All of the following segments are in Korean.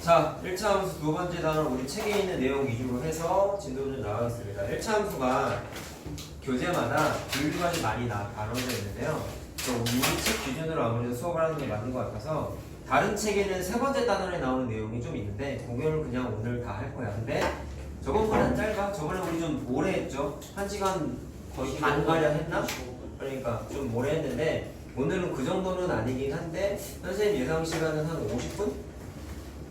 자, 1차 함수 두 번째 단원 우리 책에 있는 내용 위주로 해서 진도를 좀 나가겠습니다. 1차 함수가 교재마다 분류관이 많이 나눠져 있는데요. 또 우리 책 기준으로 아무래도 수업을 하는 게 맞는 것 같아서 다른 책에는 세 번째 단원에 나오는 내용이 좀 있는데 그거를 그냥 오늘 다 할 거야. 근데 저번보다는 짧아. 저번에 우리 좀 오래 했죠. 1시간 거의 반가량 했나? 그러니까 좀 오래 했는데 오늘은 그 정도는 아니긴 한데 선생님 예상 시간은 한 50분?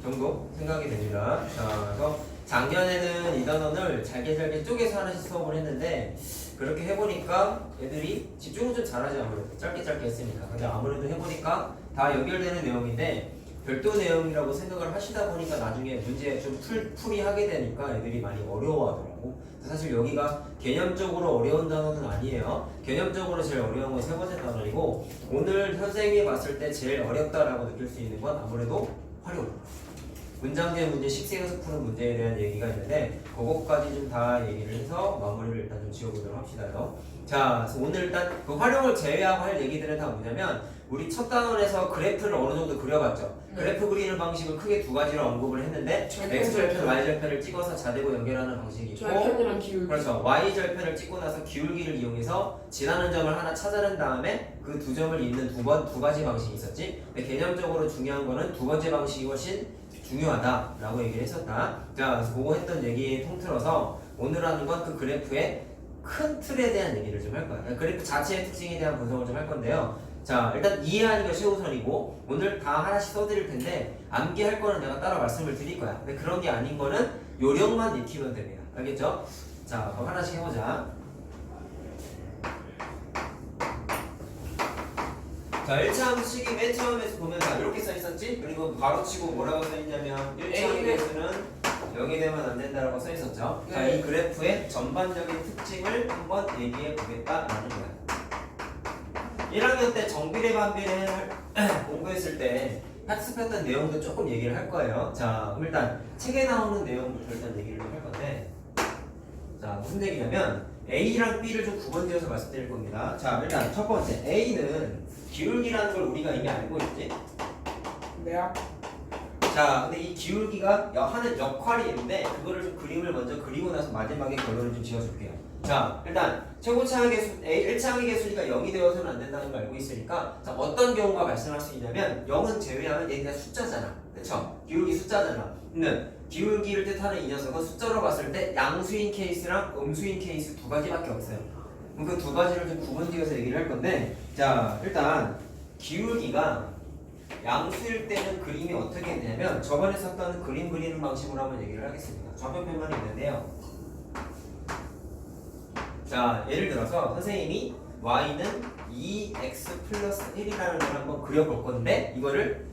정도 생각이 됩니다. 자, 그래서 작년에는 이 단원을 잘게 쪼개서 하나씩 수업을 했는데 그렇게 해보니까 애들이 집중을 좀 잘하지 아무래도 짧게 했으니까. 근데 아무래도 해보니까 다 연결되는 내용인데 별도 내용이라고 생각을 하시다 보니까 나중에 문제 좀 풀이 하게 되니까 애들이 많이 어려워하더라고. 사실 여기가 개념적으로 어려운 단어는 아니에요. 개념적으로 제일 어려운 건 세 번째 단원이고 오늘 선생님이 봤을 때 제일 어렵다라고 느낄 수 있는 건 아무래도 활용. 문장제 문제, 식생에서 푸는 문제에 대한 얘기가 있는데 그것까지 좀 다 얘기를 해서 마무리를 일단 좀 지어보도록 합시다요. 자, 그래서 오늘 일단 그 활용을 제외하고 할 얘기들은 다 뭐냐면 우리 첫 단원에서 그래프를 어느 정도 그려봤죠. 그래프 그리는 방식을 크게 두 가지로 언급을 했는데 X절편, Y절편을 찍어서 자대고 연결하는 방식이 있고 절편이랑 기울기. 그렇죠. Y절편을 찍고 나서 기울기를 이용해서 지나는 점을 하나 찾아낸 다음에 그 두 점을 잇는 두 가지 방식이 있었지. 근데 개념적으로 중요한 거는 두 번째 방식이 훨씬 중요하다라고 얘기를 했었다. 자, 그래서 그거 했던 얘기 통틀어서 오늘 하는 건 그 그래프의 큰 틀에 대한 얘기를 좀 할 거야. 그래프 자체의 특징에 대한 분석을 좀 할 건데요. 자, 일단 이해하기가 최우선이고 오늘 다 하나씩 써드릴 텐데 암기할 거는 내가 따로 말씀을 드릴 거야. 근데 그런 게 아닌 거는 요령만 익히면 됩니다. 알겠죠? 자, 그럼 하나씩 해보자. 자, 1차 함수식이 맨 처음에서 보면 다 이렇게 써 있었지? 그리고 바로 치고 뭐라고 써 있냐면 1차 함수는 0이 되면 안 된다라고 써 있었죠? 자, 이 그래프의 전반적인 특징을 한번 얘기해 보겠다라는 거야. 1학년 때 정비례 반비례 공부했을 때 학습했던 내용도 조금 얘기를 할 거예요. 자, 그럼 일단 책에 나오는 내용부터 일단 얘기를 좀 할 건데 자, 무슨 얘기냐면 A랑 B를 좀 구분지어서 말씀드릴 겁니다. 자, 일단 첫 번째 A는 기울기라는 걸 우리가 이미 알고 있지? 네. 자, 근데 이 기울기가 하는 역할이 있는데 그거를 좀 그림을 먼저 그리고 나서 마지막에 결론을 좀 지어줄게요. 자, 일단 최고차항의 개수, 1차항의 개수니까 0이 되어서는 안 된다는 걸 알고 있으니까 자, 어떤 경우가 발생할 수 있냐면 0은 제외하면 얘 그냥 숫자잖아. 그쵸? 기울기 숫자잖아. 근데 기울기를 뜻하는 이 녀석은 숫자로 봤을 때 양수인 케이스랑 음수인 케이스 두 가지밖에 없어요. 그럼 그 두 가지를 좀 구분지어서 얘기를 할 건데 자, 일단 기울기가 양수일 때는 그림이 어떻게 되냐면 저번에 썼던 그림 그리는 방식으로 한번 얘기를 하겠습니다. 좌표표만 있는데요. 자, 예를 들어서 선생님이 y는 2x 플러스 1이라는 걸 한번 그려볼 건데 이거를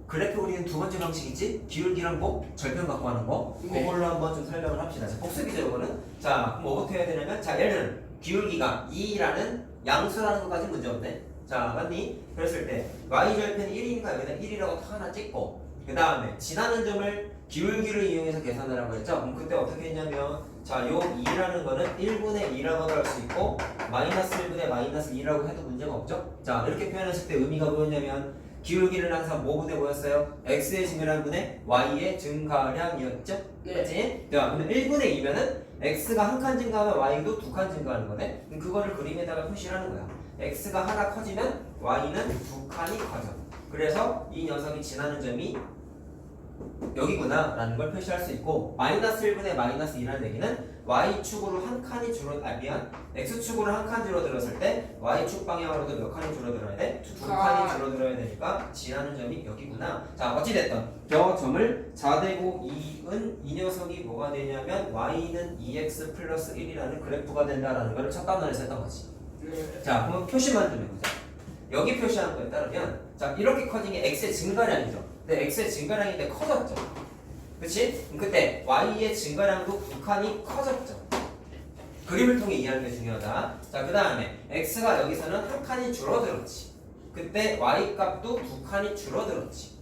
그래프 그리는 두 번째 방식이지? 기울기랑 절편 갖고 하는 거 그걸로 한번 좀 설명을 합시다. 자, 복습이죠 이거는. 자, 그럼 뭐부터 해야 되냐면 자, 예를 들면 기울기가 2라는 양수라는 것까지 문제 없네. 자, 맞니? 그랬을 때 y절편이 1이니까 여기다 1이라고 딱 하나 찍고 그 다음에 지나는 점을 기울기를 이용해서 계산을 하고 했죠? 그럼 그때 어떻게 했냐면 자, 요 2라는 거는 1분의 2라고도 할 수 있고 마이너스 1분의 마이너스 2라고 해도 문제가 없죠? 자, 이렇게 표현했을 때 의미가 뭐였냐면 기울기는 항상 뭐분의 뭐였어요? x의 증가량 분의 y의 증가량이었죠? 네. 맞지? 자, 그러면 1분의 2면은 x가 한 칸 증가하면 y도 두 칸 증가하는 거네? 그럼 그거를 그림에다가 표시를 하는 거야. x가 하나 커지면 y는 두 칸이 커져. 그래서 이 녀석이 지나는 점이 여기구나 라는 걸 표시할 수 있고 마이너스 1분의 마이너스 2라는 얘기는 y축으로 한 칸이 x축으로 한 칸 줄어들었을 때 y축 방향으로도 몇 칸이 줄어들어야 돼? 두 칸이 줄어들어야 되니까 지나는 점이 여기구나. 자, 어찌됐든 저 점을 자대고 2은 이 녀석이 뭐가 되냐면 y는 2x 플러스 1이라는 그래프가 된다라는 걸 첫 단원에서 했던 거지. 자, 그럼 표시만 좀 해보자. 여기 표시하는 거에 따르면 자, 이렇게 커진 게 x의 증가량이죠. 근데 x의 증가량인데 커졌죠. 그치? 그때 y의 증가량도 두 칸이 커졌죠. 그림을 통해 이해하는 게 중요하다. 자, 그 다음에 x가 여기서는 한 칸이 줄어들었지. 그때 y 값도 두 칸이 줄어들었지.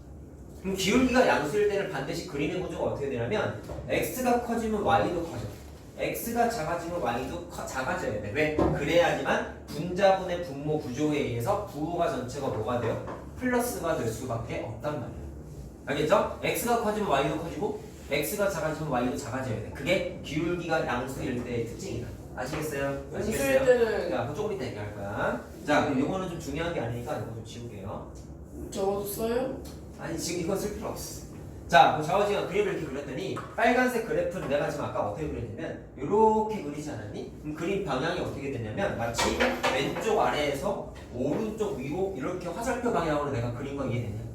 그럼 기울기가 양수일 때는 반드시 그림의 구조가 어떻게 되냐면 x가 커지면 y도 커져. x가 작아지면 y도 작아져야 돼. 왜? 그래야지만 분자분의 분모 구조에 의해서 부호가 전체가 뭐가 돼요? 플러스가 될 수밖에 없단 말이야. 알겠죠? x가 커지면 y도 커지고 x가 작아지면 y도 작아져야 돼. 그게 기울기가 양수일 때의 특징이다. 아시겠어요? 양수일 때는 자, 조금 이따 얘기할 거야. 자, 그럼 요거는 좀 중요한 게 아니니까 이거 좀 지울게요. 적어도 써요? 아니, 지금 이건 쓸 필요 없어. 자, 그럼 좌우지간 그림을 이렇게 그렸더니 빨간색 그래프는 내가 지금 아까 어떻게 그렸냐면 이렇게 그리지 않았니? 그럼 그림 방향이 어떻게 됐냐면 마치 왼쪽 아래에서 오른쪽 위로 이렇게 화살표 방향으로 내가 그린 거 이해되냐?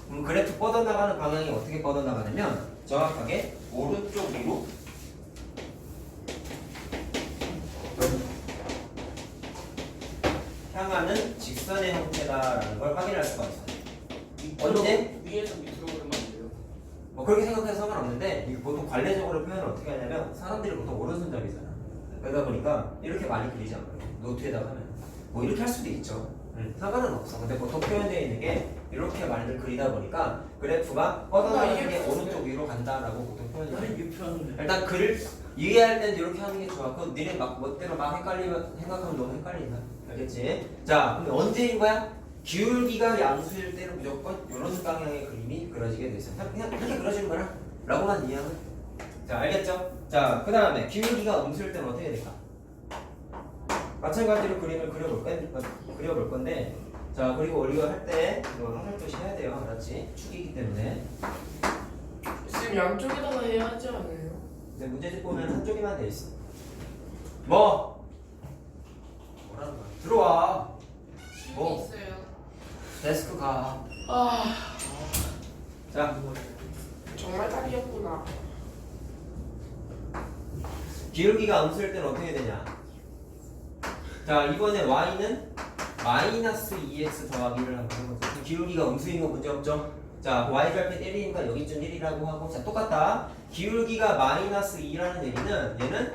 그럼 그래프 뻗어나가는 방향이 어떻게 뻗어나가냐면 정확하게 오른쪽 위로 향하는 직선의 형태다라는 걸 확인할 수가 있어요. 언제? 위에서 밑으로 그리면 안 돼요? 뭐 그렇게 생각해서 상관없는데 이게 보통 관례적으로 표현을 어떻게 하냐면 사람들이 보통 오른손잡이잖아. 그러다 보니까 이렇게 많이 그리지 않아요. 노트에다가 하면 뭐 이렇게 할 수도 있죠. 상관은 없어. 근데 보통 표현되어 있는 게 이렇게 많이들 그리다 보니까 그래프가 뻗어나가는 게 오른쪽 위로 간다라고 보통 표현해요. 일단 글을 이해할 때는 이렇게 하는 게 좋아. 그건 니네 막 멋대로 막 헷갈리면 생각하면 너무 헷갈린다. 알겠지? 자, 그럼 언제인 거야? 기울기가 양수일 때는 무조건 이런 방향의 그림이 그려지게 돼 있어요. 그냥 이렇게 그려지는 거라 라고만 이해하면. 자, 알겠죠? 자, 그 다음에 기울기가 음수일 때는 어떻게 될까? 마찬가지로 그림을 그려볼 건데, 자, 그리고 우리가 할 때 이거 화살표시 해야 돼요. 알았지? 축이기 때문에. 지금 양쪽에다가 해야 하지 않아요? 근데 문제집 보면 한쪽에만 돼 있어. 뭐? 뭐라는 거야? 들어와. 뭐? 있어요. 데스크 가. 아 자, 정말 딱이었구나. 기울기가 음수일 때는 어떻게 되냐? 자, 이번에 y는 마이너스 2x 더하기를 한번 해보자. 그럼 기울기가 음수인 거 문제 없죠? 자, y좌표 1이니까 여기쯤 1이라고 하고, 자, 똑같다. 기울기가 마이너스 2라는 얘기는 얘는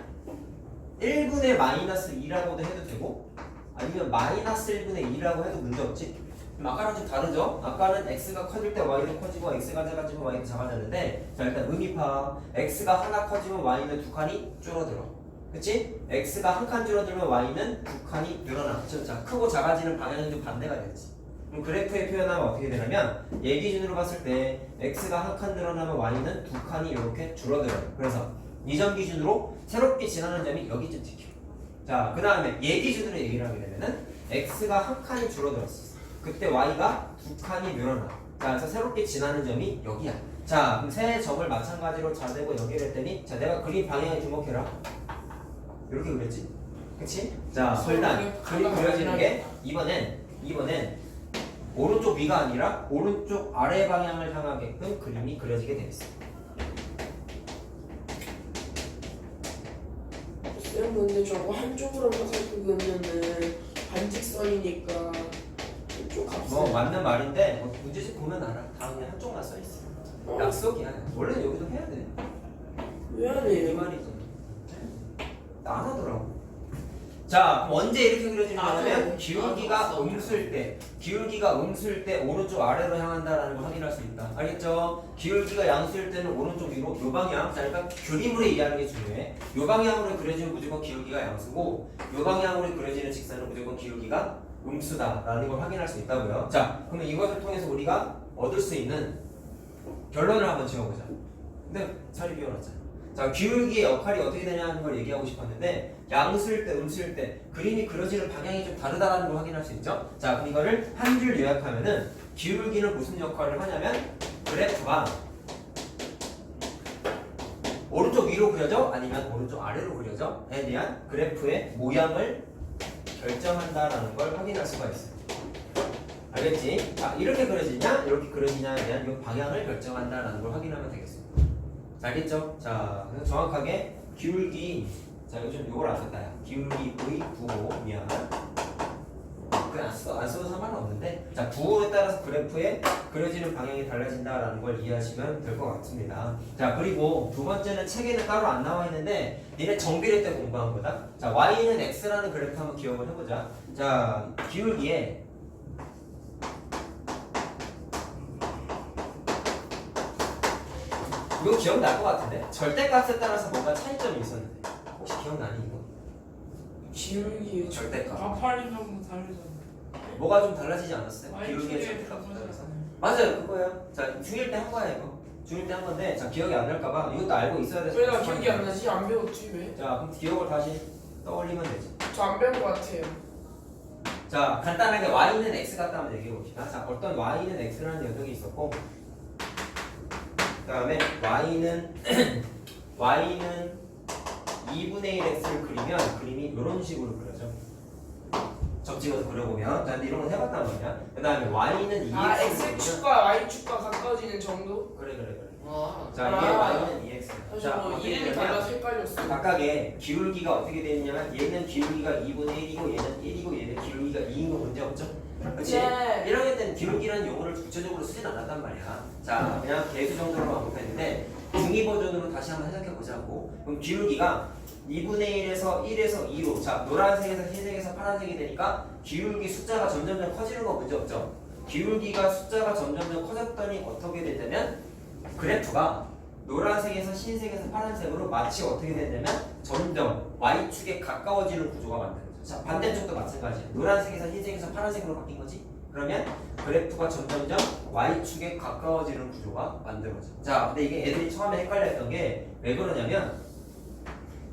1분의 마이너스 2라고도 해도 되고 아니면 마이너스 1분의 2라고 해도 문제 없지? 그럼 아까랑 좀 다르죠? 아까는 x가 커질 때 y도 커지고 x가 작아지면 y도 작아졌는데, 자, 일단 의미 파악. x가 하나 커지면 y는 두 칸이 줄어들어. 그치? x가 한 칸 줄어들면 y는 두 칸이 늘어나. 그쵸? 자, 크고 작아지는 방향이 좀 반대가 되지. 그럼 그래프에 표현하면 어떻게 되냐면 얘 기준으로 봤을 때 x가 한 칸 늘어나면 y는 두 칸이 이렇게 줄어들어요. 그래서 이 점 기준으로 새롭게 지나는 점이 여기쯤 찍혀. 자, 그 다음에 얘 기준으로 얘기를 하게 되면은 x가 한 칸이 줄어들었어. 그때 y가 두 칸이 늘어나. 자, 그래서 새롭게 지나는 점이 여기야. 자, 그럼 세 점을 마찬가지로 자대고 여기를 했더니, 자, 내가 그림 방향에 주목해라. 이렇게 그렸지? 그치? 자, 설단 그림 그려지는 게 이번엔 오른쪽 위가 아니라 오른쪽 아래 방향을 향하게끔 그림이 그려지게 되겠어. 쌤 근데 저거 한쪽으로만 살고 그러면은 반직선이니까 이쪽 값을 뭐 맞는 말인데 뭐 문제집 보면 알아. 다음에 한쪽만 써 있어. 약속이야. 원래 여기도 해야 돼. 왜 안 이 해요? 말이지. 안 하더라고. 자, 그럼 언제 이렇게 그려지는 거냐면 기울기가 음수일 때 오른쪽 아래로 향한다라는 걸 확인할 수 있다. 알겠죠? 기울기가 양수일 때는 오른쪽 위로 요 방향. 자, 그러니까 그림으로 이해하는 게 중요해. 요 방향으로 그려지면 무조건 기울기가 양수고, 요 방향으로 그려지는 직선은 무조건 기울기가 음수다라는 걸 확인할 수 있다고요. 자, 그러면 이것을 통해서 우리가 얻을 수 있는 결론을 한번 지어보자. 근데 자리 비워놨잖아. 자, 기울기의 역할이 어떻게 되냐는 걸 얘기하고 싶었는데, 양수일 때, 음수일 때 그림이 그려지는 방향이 좀 다르다는 걸 확인할 수 있죠. 자, 그럼 이거를 한 줄 요약하면은 기울기는 무슨 역할을 하냐면 그래프가 오른쪽 위로 그려져 아니면 오른쪽 아래로 그려져에 대한 그래프의 모양을 결정한다라는 걸 확인할 수가 있어요. 알겠지? 자, 이렇게 그려지냐 이렇게 그려지냐에 대한 이 방향을 결정한다라는 걸 확인하면 되겠습니다. 알겠죠? 자, 그래서 정확하게 기울기, 자, 이거 좀 요걸 안 썼다. 기울기의 부호, 미안. 그냥 안 써도 상관없는데, 자, 부호에 따라서 그래프에 그려지는 방향이 달라진다라는 걸 이해하시면 될 것 같습니다. 자, 그리고 두 번째는 책에는 따로 안 나와 있는데, 니네 정비례 때 공부한 거다. 자, y는 x라는 그래프 한번 기억을 해보자. 자, 기울기에 이거 기억날 것 같은데? 절대값에 따라서 뭔가 차이점이 있었는데 혹시 기억나니 이거? 기울기 절대값 가파리는 뭐 다르잖아. 뭐가 좀 달라지지 않았어요? Y 기울기의 축에 절대값에 따라서? 맞아요, 그거예요. 자, 중1 때 한 거야 이거. 중1 때 한 건데, 자 기억이 안 날까봐 이것도 알고 있어야 돼서. 왜 나 기억이 안 나지? 안 배웠지 왜? 자, 그럼 기억을 다시 떠올리면 되지. 저 안 배운 것 같아요. 자, 간단하게 y는 x 같다 한번 얘기해 봅시다. 자, 어떤 y는 x라는 녀석이 있었고, 그다음에 y는 y는 2분의 1 x를 그리면 그림이 이런 식으로 그려져. 접찍어서 그려보면, 자, 근데 이런 건 해봤단 말이야. 그다음에 y는 2x. 아 x축과 y축과 가까워지는 정도? 그래. 와. 자, 이게 y는 2x. 사실 자, 뭐 어떻게 이름이 되냐면 달라서 헷갈렸어. 각각의 기울기가 어떻게 되어 있냐면 얘는 기울기가 2분의 1이고 얘는 1이고 얘는 기울기가 2인 거 문제 없죠? 그렇지? 네. 1학년 때는 기울기라는 용어를 구체적으로 쓰진 않았단 말이야. 자, 그냥 개수 정도로 반복했는데 중2 버전으로 다시 한번 해석해 보자고. 그럼 기울기가 2분의 1에서 1에서 2로, 자, 노란색에서 흰색에서 파란색이 되니까 기울기 숫자가 점점점 커지는 거 문제 없죠? 기울기가 숫자가 점점점 커졌더니 어떻게 되냐면 그래프가 노란색에서 흰색에서 파란색으로 마치 어떻게 되냐면 점점 y축에 가까워지는 구조가 만드는 거죠. 자, 반대쪽도 마찬가지예요. 노란색에서 흰색에서 파란색으로 바뀐 거지. 그러면 그래프가 점점점 y축에 가까워지는 구조가 만들어져. 자, 근데 이게 애들이 처음에 헷갈렸던 게 왜 그러냐면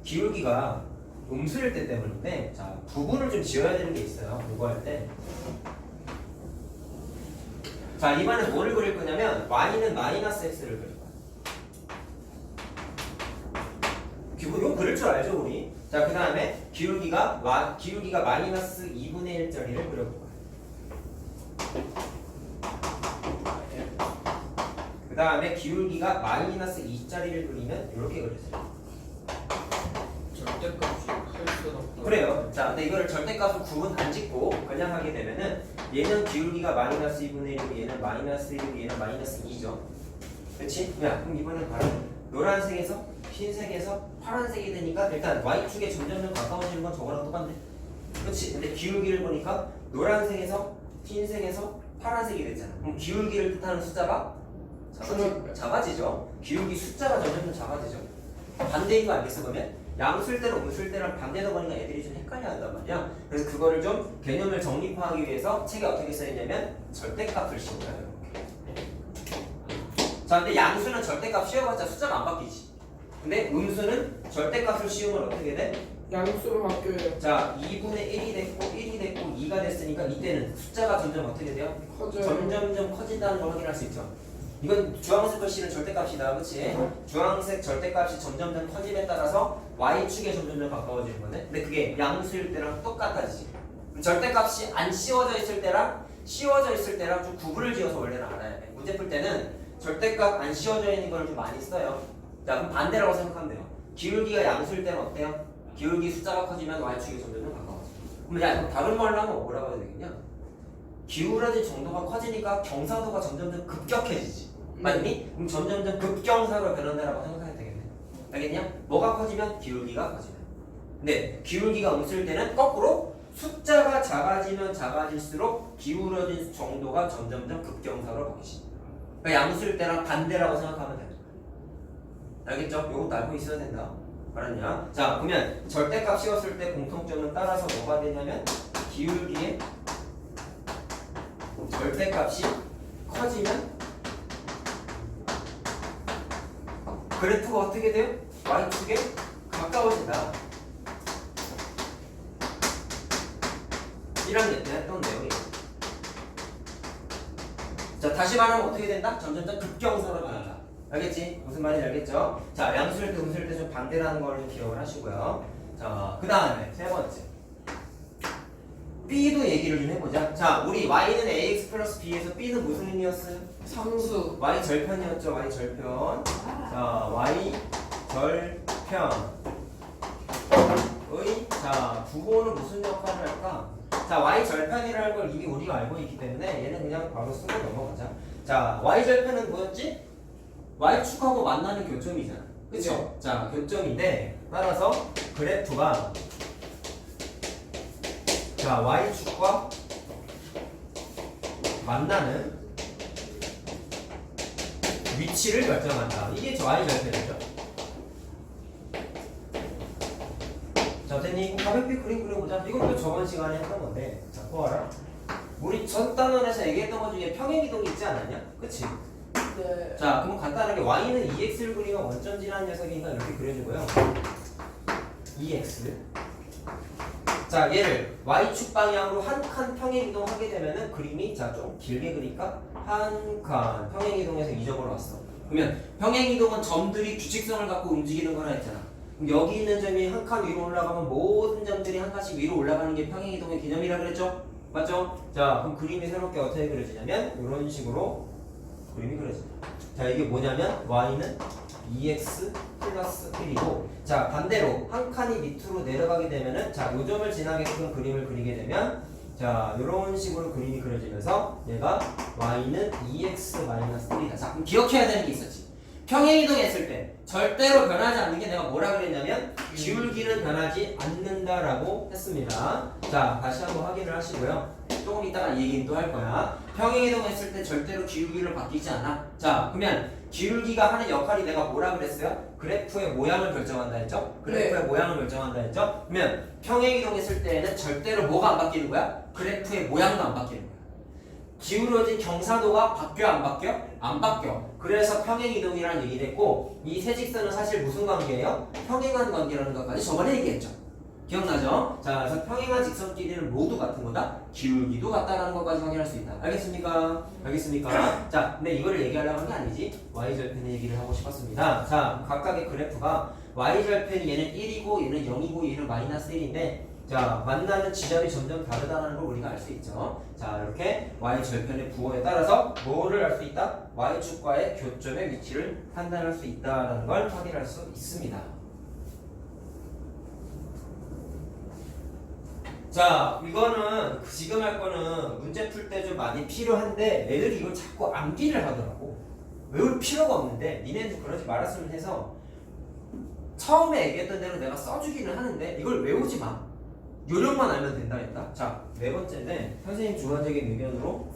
기울기가 음수일 때 때문인데, 자, 부분을 좀 지어야 되는 게 있어요. 공부할 때. 자, 이번엔 뭐를 그릴 거냐면 y는 마이너스 x를 그릴 거야. 이거 그릴 줄 알죠, 우리? 자, 그 다음에 기울기가 마이너스 2분의 1짜리를 그려볼 거야. 그 다음에 기울기가 마이너스 2짜리를 그리면 이렇게 그려져요. 절대값이 클 수가 없다. 그래요. 자, 근데 이거를 절대값을 구분 안 짓고 그냥 하게 되면은 얘는 기울기가 마이너스 2분의 1이고 얘는 마이너스 1이고 얘는 마이너스 2죠. 그렇지? 야, 그럼 이번엔 바로 노란색에서 흰색에서 파란색이 되니까 일단 y축에 점점점 가까워지는 건 저거랑 똑같네. 그렇지? 근데 기울기를 보니까 노란색에서 흰색에서 파란색이 됐잖아. 그럼 기울기를 뜻하는 숫자가 작아지죠. 기울기 숫자가 점점점 작아지죠. 반대인 거 알겠어? 그러면 양수일 때랑 음수일 때랑 반대다 보니까 애들이 좀 헷갈려 한단 말이야. 그래서 그거를 좀 개념을 정립화하기 위해서 책에 어떻게 써있냐면 절대값을 씌워요. 자, 근데 양수는 절대값 씌워봤자 숫자가 안 바뀌지. 근데 음수는 절대값을 씌우면 어떻게 돼? 양수로 바뀌어요. 자, 2분의 1이 됐고 1이 됐고 2가 됐으니까 이때는 숫자가 점점 어떻게 돼요? 커져요. 점점점 커진다는 걸 확인할 수 있죠. 이건 주황색 글씨는 절대값이다, 그렇지? 주황색 절대값이 점점점 커짐에 따라서 y축에 점점점 가까워지는 거네. 근데 그게 양수일 때랑 똑같아지지. 절대값이 안 씌워져 있을 때랑 씌워져 있을 때랑 좀 구분을 지어서 원래는 알아야 돼. 문제 풀 때는 절대값 안 씌워져 있는 걸 좀 많이 써요. 자, 그럼 반대라고 생각하면 돼요. 기울기가 양수일 때는 어때요? 기울기 숫자가 커지면 y축이 점점점 가까워져. 그럼 야, 그럼 다른 말로 하면 뭐라고 해야 되겠냐? 기울어진 정도가 커지니까 경사도가 점점점 급격해지지. 맞니? 그럼 점점점 급경사로 변한다라고 생각해야 되겠네. 알겠냐? 뭐가 커지면 기울기가 커지면. 근데 기울기가 음수일 때는 거꾸로 숫자가 작아지면 작아질수록 기울어진 정도가 점점점 급경사로 바뀌지. 그러니까 양수일 때랑 반대라고 생각하면 돼. 알겠죠? 이것도 알고 있어야 된다. 알았냐? 자, 그러면 절대값 씌웠을 때 공통점은 따라서 뭐가 되냐면 기울기의 절대값이 커지면 그래프가 어떻게 돼요? y축에 가까워진다. 1학년 때 했던 내용이에요. 자, 다시 말하면 어떻게 된다? 점점점 급경사로 변한다. 알겠지? 무슨 말인지 알겠죠? 자, 양수일 때, 음수일 때 좀 반대라는 걸 좀 기억을 하시고요. 자, 그 다음에 세 번째. B도 얘기를 좀 해보자. 자, 우리 Y는 AX 플러스 B에서 B는 무슨 의미였어요? 상수. Y 절편이었죠. Y 절편. 자, Y 절편의 자 부호는 무슨 역할을 할까? 자, Y 절편이라는 걸 이미 우리가 알고 있기 때문에 얘는 그냥 바로 쓰고 넘어가자. 자, Y 절편은 뭐였지? Y축하고 만나는 교점이잖아. 그쵸? 네. 자, 교점인데 따라서 그래프가 자, Y축과 만나는 위치를 결정한다. 이게 Y 절편이죠. 자, 선생님 가볍게 그림 그려보자. 이것도 저번 시간에 했던 건데 자, 보아라. 우리 전 단원에서 얘기했던 것 중에 평행이동이 있지 않았냐? 그치? 네. 자, 그럼 간단하게 y는 2x를 그리면 원점진한 녀석이니까 이렇게 그려주고요. 2x. 자, 얘를 y축 방향으로 한 칸 평행이동하게 되면은 그림이 자 좀 길게 그릴까? 한 칸 평행이동해서 이 점으로 왔어. 그러면 평행이동은 점들이 규칙성을 갖고 움직이는 거라 했잖아. 그럼 여기 있는 점이 한 칸 위로 올라가면 모든 점들이 한 칸씩 위로 올라가는 게 평행이동의 개념이라 그랬죠? 맞죠? 자, 그럼 그림이 새롭게 어떻게 그려지냐면 이런 식으로 그림이 그려진다. 자, 이게 뭐냐면 y는 2x 플러스 1이고, 자 반대로 한 칸이 밑으로 내려가게 되면은 자 요 점을 지나게끔 그림을 그리게 되면 자 이런 식으로 그림이 그려지면서 얘가 y는 2x 마이너스 1이다. 자, 그럼 기억해야 되는 게 있었지. 평행이동했을 때 절대로 변하지 않는 게 내가 뭐라 그랬냐면 기울기는 변하지 않는다라고 했습니다. 자, 다시 한번 확인을 하시고요. 조금 이따가 이 얘기는 또 할 거야. 평행이동했을 때 절대로 기울기를 바뀌지 않아. 자, 그러면 기울기가 하는 역할이 내가 뭐라 그랬어요? 그래프의 모양을 결정한다 했죠? 그래프의 모양을 결정한다 했죠? 그러면 평행이동했을 때에는 절대로 뭐가 안 바뀌는 거야? 그래프의 모양도 안 바뀌는 거야. 기울어진 경사도가 바뀌어 안 바뀌어? 안 바뀌어. 그래서 평행이동이라는 얘기를 했고, 이 세 직선은 사실 무슨 관계예요? 평행한 관계라는 것까지 저번에 얘기했죠. 기억나죠? 자, 그래서 평행한 직선끼리는 모두 같은 거다. 기울기도 같다라는 것까지 확인할 수 있다. 알겠습니까? 알겠습니까? 자, 근데 이거를 얘기하려고 한 게 아니지. y절편 얘기를 하고 싶었습니다. 자, 각각의 그래프가 y절편이 얘는 1이고 얘는 0이고 얘는 마이너스 1인데 자, 만나는 지점이 점점 다르다는 걸 우리가 알 수 있죠. 자, 이렇게 y절편의 부호에 따라서 뭐를 알 수 있다? y축과의 교점의 위치를 판단할 수 있다는 걸 확인할 수 있습니다. 자, 이거는 지금 할 거는 문제 풀 때 좀 많이 필요한데 애들이 이걸 자꾸 암기를 하더라고. 외울 필요가 없는데 니네도 그러지 말았으면 해서 처음에 얘기했던 대로 내가 써주기는 하는데 이걸 외우지 마. 요령만 알면 된다 했다. 자, 네 번째는 선생님 주관적인 의견으로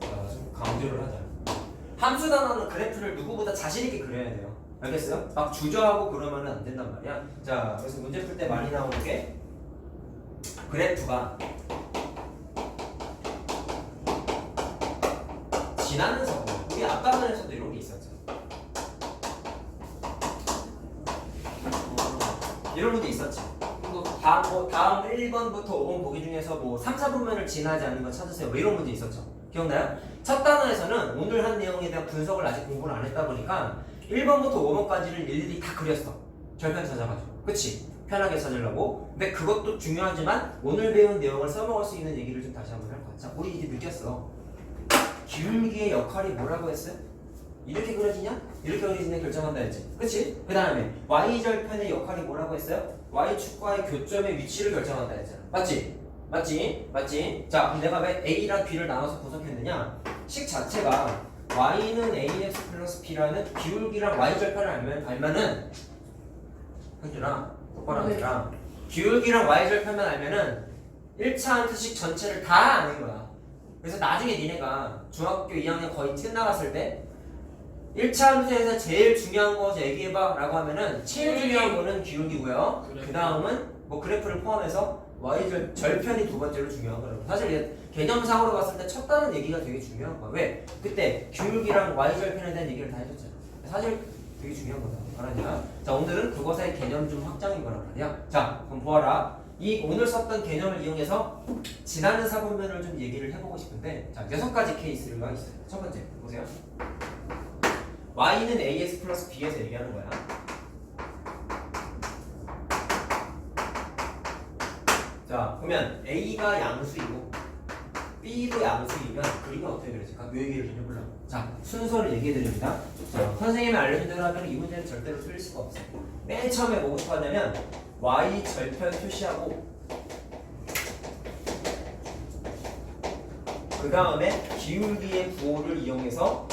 좀 강조를 하자. 함수 단어는 그래프를 누구보다 자신 있게 그려야 돼요. 알겠어요? 막 주저하고 그러면 안 된단 말이야. 자, 그래서 문제 풀 때 많이 나오는 게 그래프가 지나는 서부. 우리 앞단원에서도 이런 게 있었죠. 이런 문제 있었지. 그리고 다음 1번부터 5번 보기 중에서 뭐 3, 4분면을 지나지 않는 거 찾으세요. 뭐 이런 문제 있었죠. 기억나요? 첫 단원에서는 오늘 한 내용에 대한 분석을 아직 공부를 안 했다 보니까 1번부터 5번까지를 일일이 다 그렸어. 절편 찾아가지고. 그치? 편하게 찾으려고. 근데 그것도 중요하지만 오늘 배운 내용을 써먹을 수 있는 얘기를 좀 다시 한번 할 거야. 자, 우리 이제 느꼈어. 기울기의 역할이 뭐라고 했어요? 이렇게 그려지냐? 이렇게 그려지냐 결정한다 했지. 그치? 그 다음에 y절편의 역할이 뭐라고 했어요? y축과의 교점의 위치를 결정한다 했잖아. 맞지? 맞지? 맞지? 자, 그럼 내가 왜 a랑 b를 나눠서 분석했느냐? 식 자체가 y는 ax 플러스 b라는 기울기랑 y절편을 알면은 현준아 똑바로 하더라. 기울기랑 y절편만 알면은 1차 함수식 전체를 다 아는 거야. 그래서 나중에 니네가 중학교 2학년 거의 끝나갔을 때 1차 함수에서 제일 중요한 거 얘기해봐 라고 하면은 제일 중요한 거는 기울기고요. 그 다음은 뭐 그래프를 포함해서 y절편이 두 번째로 중요한 거라고. 사실 개념상으로 봤을 때 첫 단원 얘기가 되게 중요한 거야. 왜? 그때 기울기랑 y절편에 대한 얘기를 다 해줬잖아. 사실 되게 중요한 거다. 알았냐? 자, 오늘은 그것의 개념 좀 확장인 거란 말이야. 자, 그럼 보아라. 이 오늘 썼던 개념을 이용해서 지나는 사분면을 좀 얘기를 해보고 싶은데, 자, 6가지 케이스가 있어요. 첫 번째 보세요. y는 ax 플러스 b에서 얘기하는 거야. 자, 그러면 a가 양수이고 b도 양수이면 그림이 어떻게 그려질까? 요 얘기를 좀 해보려고. 자, 순서를 얘기해 드립니다. 자, 선생님이 알려준 대로 하면 이 문제는 절대로 틀릴 수가 없어요. 맨 처음에 뭐부터 하냐면 y 절편 표시하고 그 다음에 기울기의 부호를 이용해서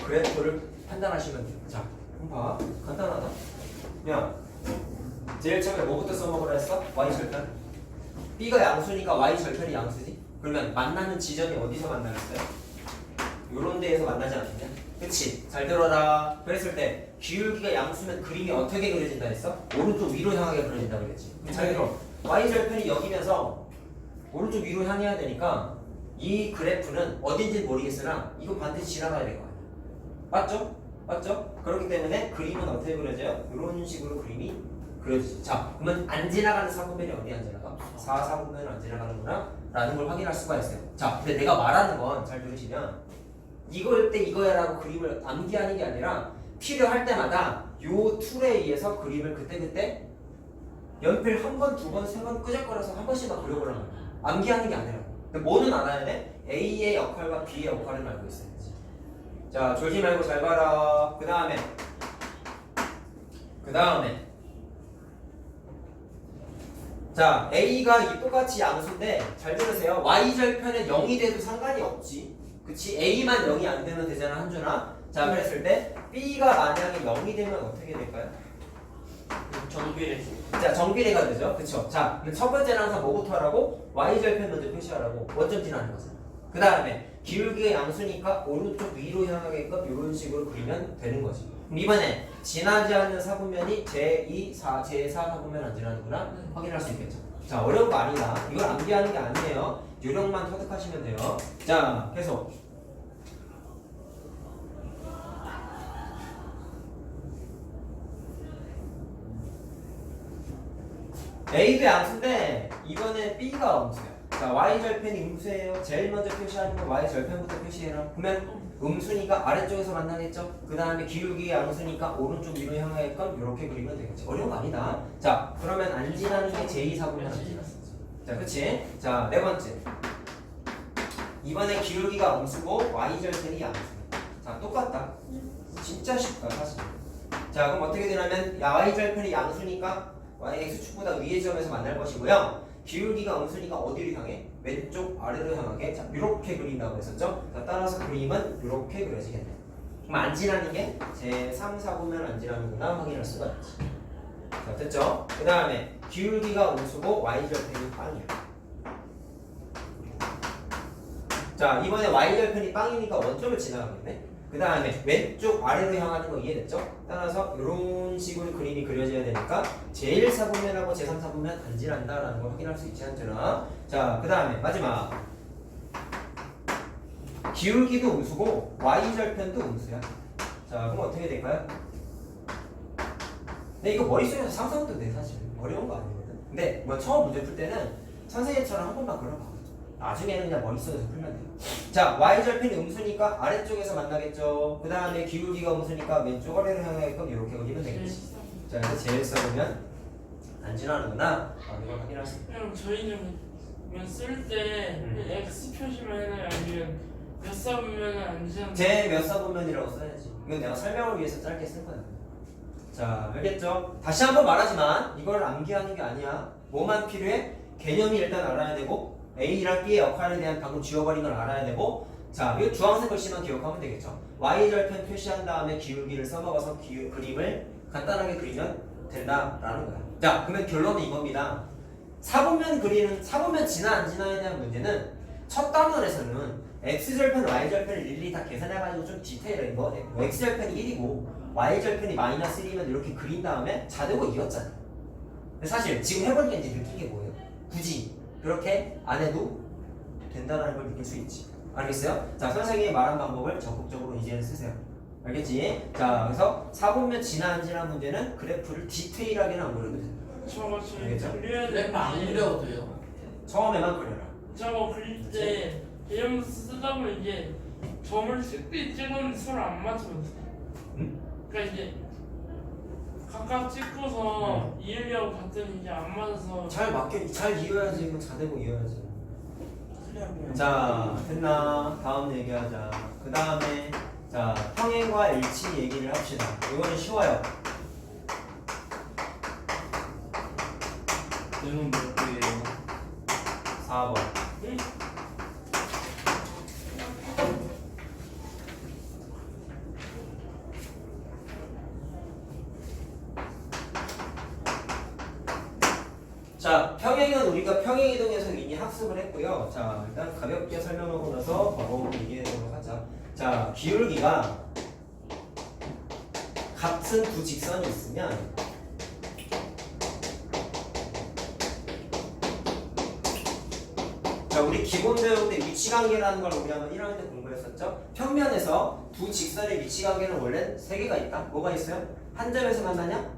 그래프를 판단하시면 돼요. 자, 그럼 봐. 간단하다. 그냥 제일 처음에 뭐부터 써먹으라 했어? y절편. b가 양수니까 y절편이 양수지? 그러면 만나는 지점이 어디서 만나겠어요? 요런 데에서 만나지 않겠냐? 그치? 잘 들어라. 그랬을 때 기울기가 양수면 그림이 어떻게 그려진다 했어? 오른쪽 위로 향하게 그려진다 그랬지. 잘 들어. y절편이 여기면서 오른쪽 위로 향해야 되니까 이 그래프는 어딘지 모르겠으나 이거 반드시 지나가야 될 거 아니야. 맞죠? 맞죠? 그렇기 때문에 그림은 어떻게 그려져요? 이런 식으로 그림이 그려지죠. 자, 그러면 안 지나가는 사분면이 어디 안 지나가? 4사분면은 안 지나가는구나 라는 걸 확인할 수가 있어요. 자, 근데 내가 말하는 건 잘 들으시면 이거일 때 이거야 라고 그림을 암기하는 게 아니라 필요할 때마다 요 툴에 의해서 그림을 그때그때 연필 한 번, 두 번, 세 번 끄적거려서 한 번씩만 그려보라는 거야. 암기하는 게 아니라. 근데 뭐는 알아야 돼? A의 역할과 B의 역할을 알고 있어야지. 자, 졸지 말고 잘 봐라. 그 다음에 자, A가 이 똑같이 양수인데 잘 들으세요. Y절편은 0이 돼도 상관이 없지. 그치? A만 0이 안 되면 되잖아, 한준아. 자, 그랬을 때 B가 만약에 0이 되면 어떻게 될까요? 정비례. 자, 정비례가 되죠. 그쵸? 자, 첫 번째는 항상 뭐부터 하라고? Y절편 먼저 표시하라고. 원점 지나는 거죠. 그 다음에 기울기가 양수니까 오른쪽 위로 향하게끔 이런 식으로 그리면 되는 거지. 그럼 이번에 지나지 않는 사분면이 제2, 제4 사분면 안 지나는구나 확인할 수 있겠죠. 자, 어려운 거 아니다. 이걸 암기하는 게 아니에요. 요령만 터득하시면 돼요. 자, 계속. A도 양수인데 이번에 B가 음수야. 자, Y절편이 음수예요. 제일 먼저 표시하는 건 Y절편부터 표시해라. 그러면 음수니까 아래쪽에서 만나겠죠. 그 다음에 기울기가 양수니까 오른쪽 위로 향하게끔 이렇게 그리면 되겠죠. 어려운 거 아니다. 자, 그러면 안 지나는 게 제2사분면 안 지났어. 자, 그치? 자, 네 번째. 이번에 기울기가 음수고 Y절편이 양수. 자, 똑같다. 진짜 쉽다, 사실. 자, 그럼 어떻게 되냐면 Y절편이 양수니까 X축보다 위의 점에서 만날 것이고요. 기울기가 음수니까 어디로 향해? 왼쪽 아래로 향하게. 자, 이렇게 그린다고 했었죠? 자, 따라서 그림은 이렇게 그려지겠네. 그럼 안 지나는 게 제3, 4보면 안 지나는구나 확인할 수가 있지. 자, 됐죠? 그 다음에 기울기가 음수고 Y절편이 빵이야. 자, 이번에 Y절편이 빵이니까 원점을 지나가겠네. 그 다음에 왼쪽 아래로 향하는 거 이해됐죠? 따라서 이런 식으로 그림이 그려져야 되니까 제1사분면하고 제3사분면 안 지난다라는 걸 확인할 수 있지 않잖아. 자, 그 다음에 마지막 기울기도 음수고 Y절편도 음수야. 자, 그럼 어떻게 될까요? 근데 이거 머릿속에서 상상도 돼. 사실 어려운 거 아니거든. 근데 뭐 처음 문제 풀 때는 선생님처럼 한 번만 그려봐. 나중에는 그냥 머릿속에서 풀면 돼요. 자, Y절편이 음수니까 아래쪽에서 만나겠죠. 그 다음에 기울기가 음수니까 왼쪽 아래로 향하게끔 이렇게 그리면 되겠지. 자, 그래서 제일 써보면 안 지나는구나. 이걸 확인할 수 있다. 그럼 저희는 쓸때 X 표시만 해놔요? 아니면 몇 사분면은 안 지나는? 제 몇 사분면이라고 써야지. 이건 내가 설명을 위해서 짧게 쓴 거야. 자, 알겠죠? 다시 한번 말하지만 이걸 암기하는 게 아니야. 뭐만 필요해? 개념이 일단 알아야 되고 A랑 B의 역할에 대한 방금 지워버린 걸 알아야 되고, 자, 이 주황색 글씨만 기억하면 되겠죠. Y절편 표시한 다음에 기울기를 써먹어서 그림을 간단하게 그리면 된다라는 거야. 자, 그러면 결론은 이겁니다. 사분면 지나 안 지나에 대한 문제는 첫 단원에서는 X절편, Y절편을 일일이 다 계산해가지고 좀 디테일한 거. X절편이 1이고 Y절편이 -1이면 이렇게 그린 다음에 자되고 이었잖아. 사실 지금 해보니까 이제 느낀 게 뭐예요? 굳이 그렇게 안 해도 된다는 걸 느낄 수 있지. 알겠어요? 자, 선생님이 말한 방법을 적극적으로 이제는 쓰세요. 알겠지? 자, 그래서 사분면 지나 안 지나 문제는 그래프를 디테일하게는 안 그려도 된다. 저거 지금 알겠죠? 그려야 돼. 안 그려도 돼요. 처음에만 그려라. 저거 그릴 때 이름 쓰다 보면 이게 점을 찍으면 서로 안 맞으면 돼. 응? 그러니까 이제 각각 찍고서 이으려고 봤더니 이제 안 맞아서 잘 이어야지. 이거 자대고 이어야지. 자, 됐나? 다음 얘기하자. 그 다음에 자, 평행과 일치 얘기를 합시다. 이거는 쉬워요. 이건 몇 개예요? 4번. 응? 자, 평행은 우리가 평행이동에서 이미 학습을 했고요. 자, 일단 가볍게 설명하고 나서 바로 얘기해보도록 하자. 자, 기울기가 같은 두 직선이 있으면 자, 우리 기본 배울 때 위치관계라는 걸 우리 한번 1학년 때 공부했었죠? 평면에서 두 직선의 위치관계는 원래 세 개가 있다. 뭐가 있어요? 한 점에서 만나냐?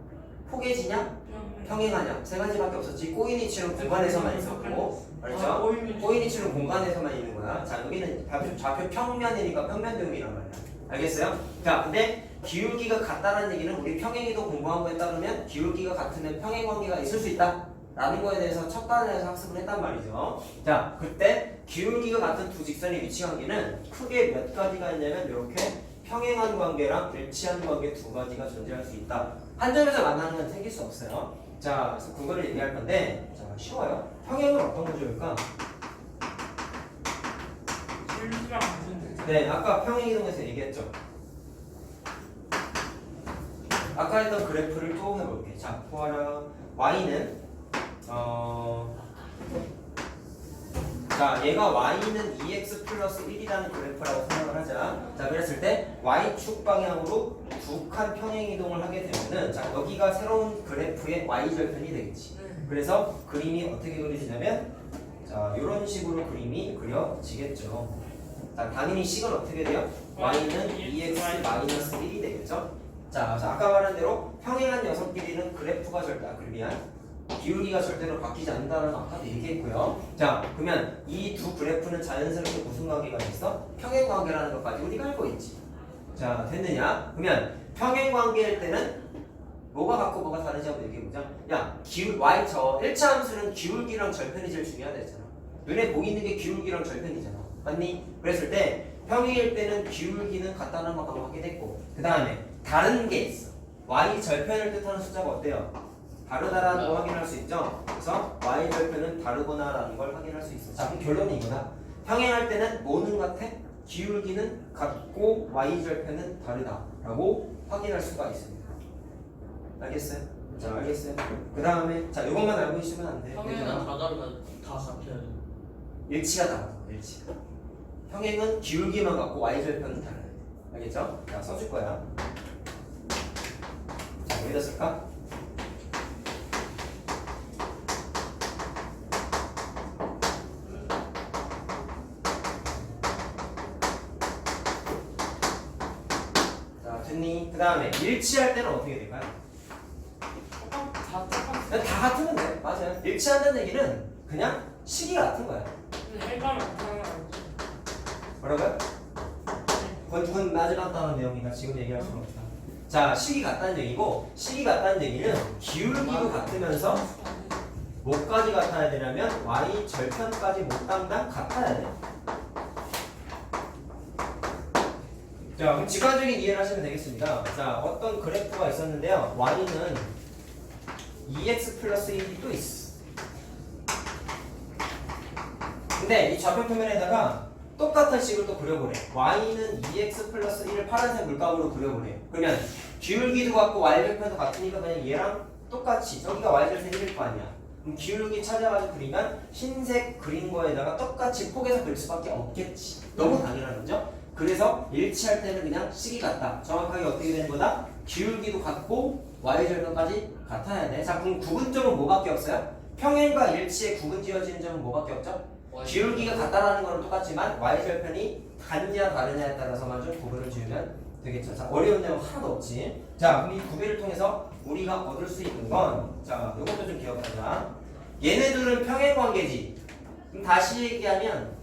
포개지냐? 평행하냐? 세 가지밖에 없었지. 꼬인 위치는 공간에서만 있었고, 알죠? 꼬인 위치는 공간에서만 있는 거야. 자, 여기는 좌표 평면이니까 평면도형이란 말이야. 알겠어요? 자, 근데 기울기가 같다는 얘기는 우리 평행이도 공부한 거에 따르면 기울기가 같으면 평행 관계가 있을 수 있다 라는 거에 대해서 첫 단에서 학습을 했단 말이죠. 자, 그때 기울기가 같은 두 직선의 위치 관계는 크게 몇 가지가 있냐면 이렇게 평행한 관계랑 일치한 관계 두 가지가 존재할 수 있다. 한 점에서 만나는 건 생길 수 없어요. 자, 그래서 그거를 얘기할 건데, 자, 쉬워요. 평행은 어떤 구조일까? 줄지랑 같은데. 네, 아까 평행이동에서 얘기했죠. 아까 했던 그래프를 또 해볼게. 자, 보아라. y는 자, 얘가 y는 2x 플러스 1이라는 그래프라고 생각을 하자. 자, 그랬을 때 y축 방향으로 두 칸 평행 이동을 하게 되면은, 자, 여기가 새로운 그래프의 y절편이 되겠지. 그래서 그림이 어떻게 그려지냐면, 자, 이런 식으로 그림이 그려지겠죠. 자, 당연히 식은 어떻게 돼요? y는 2x 마이너스 1이 되겠죠. 자, 그래서 아까 말한 대로 평행한 녀석끼리는 그래프가 기울기가 절대로 바뀌지 않는다는 거 아까도 얘기했고요. 자, 그러면 이 두 그래프는 자연스럽게 무슨 관계가 있어? 평행 관계라는 것까지 우리가 알고 있지. 자, 됐느냐? 그러면 평행 관계일 때는 뭐가 같고 뭐가 다르지 한번 얘기해보자. 야, y 저 1차 함수는 기울기랑 절편이 제일 중요하다 했잖아. 눈에 보이는 게 기울기랑 절편이잖아. 맞니? 그랬을 때 평행일 때는 기울기는 같다는 거 확인이 됐고, 그 다음에 다른 게 있어. y 절편을 뜻하는 숫자가 어때요? 다르다라는 걸 확인할 수 있죠. 그래서 y 절편은 다르구나라는 걸 확인할 수 있어. 자, 그럼 결론이 이거다. 평행할 때는 뭐는 같아? 기울기는 같고 y 절편은 다르다라고 확인할 수가 있습니다. 알겠어요? 자, 알겠어요. 그 다음에 자, 이것만 알고 있으면 안 돼. 평행은 다 다르면 다 같아요. 일치가 달라. 일치가. 평행은 기울기만 같고 y 절편은 달라요. 알겠죠? 자, 써줄 거야. 자, 여기다 쓸까? 그 다음에 일치할 때는 어떻게 될까요? 다 같으면 돼. 맞아요. 일치한다는 얘기는 그냥 식이 같은 거야. 근데 헷갈면 어떡하나 알지? 뭐라고요? 그건 나중에 내용이니까 지금 얘기할 수는 없다. 자, 식이 같다는 얘기고, 식이 같다는 얘기는 기울기도 같으면서 뭐까지 같아야 되냐면 y 절편까지 못당당 같아야 돼. 자, 그럼 직관적인 이해를 하시면 되겠습니다. 자, 어떤 그래프가 있었는데요. y는 2x 플러스 1이 또 있어. 근데 이 좌표 표면에다가 똑같은 식을 또 그려보래. y는 2x 플러스 1을 파란색 물감으로 그려보래. 그러면 기울기도 같고 y절편도 같으니까 그냥 얘랑 똑같이 저기가 y절편 1일 거 아니야. 그럼 기울기 찾아가지고 그리면 흰색 그린 거에다가 똑같이 폭에서 그릴 수밖에 없겠지. 너무 당연한 거죠? 그래서 일치할 때는 그냥 식이 같다. 정확하게 어떻게 되는 거다? 기울기도 같고 y절편까지 같아야 돼. 자, 그럼 구분점은 뭐밖에 없어요? 평행과 일치에 구분 지어지는 점은 뭐밖에 없죠? 기울기가 같다라는 거는 똑같지만 y절편이 같냐 다르냐에 따라서만 좀 구분을 지으면 되겠죠. 자, 어려운 내용 하나도 없지. 자, 그럼 이 구별을 통해서 우리가 얻을 수 있는 건, 자, 이것도 좀 기억하자. 얘네들은 평행 관계지. 그럼 다시 얘기하면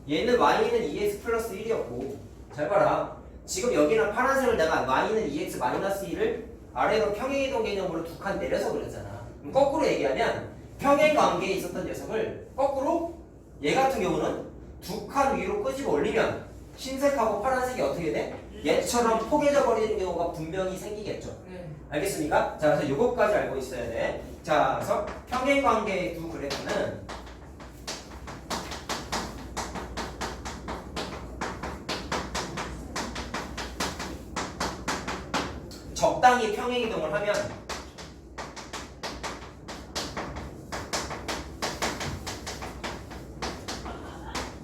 얘는 y는 2x 플러스 1이었고, 잘 봐라. 지금 여기는 파란색을 내가 y는 2x 마이너스 1을 아래로 평행이동 개념으로 두 칸 내려서 그렸잖아. 그럼 거꾸로 얘기하면 평행 관계에 있었던 녀석을 거꾸로 얘 같은 경우는 두 칸 위로 끄집어 올리면 흰색하고 파란색이 어떻게 돼? 얘처럼 포개져 버리는 경우가 분명히 생기겠죠. 네. 알겠습니까? 자, 그래서 요것까지 알고 있어야 돼. 자, 그래서 평행 관계의 두 그래프는 적당히 평행 이동을 하면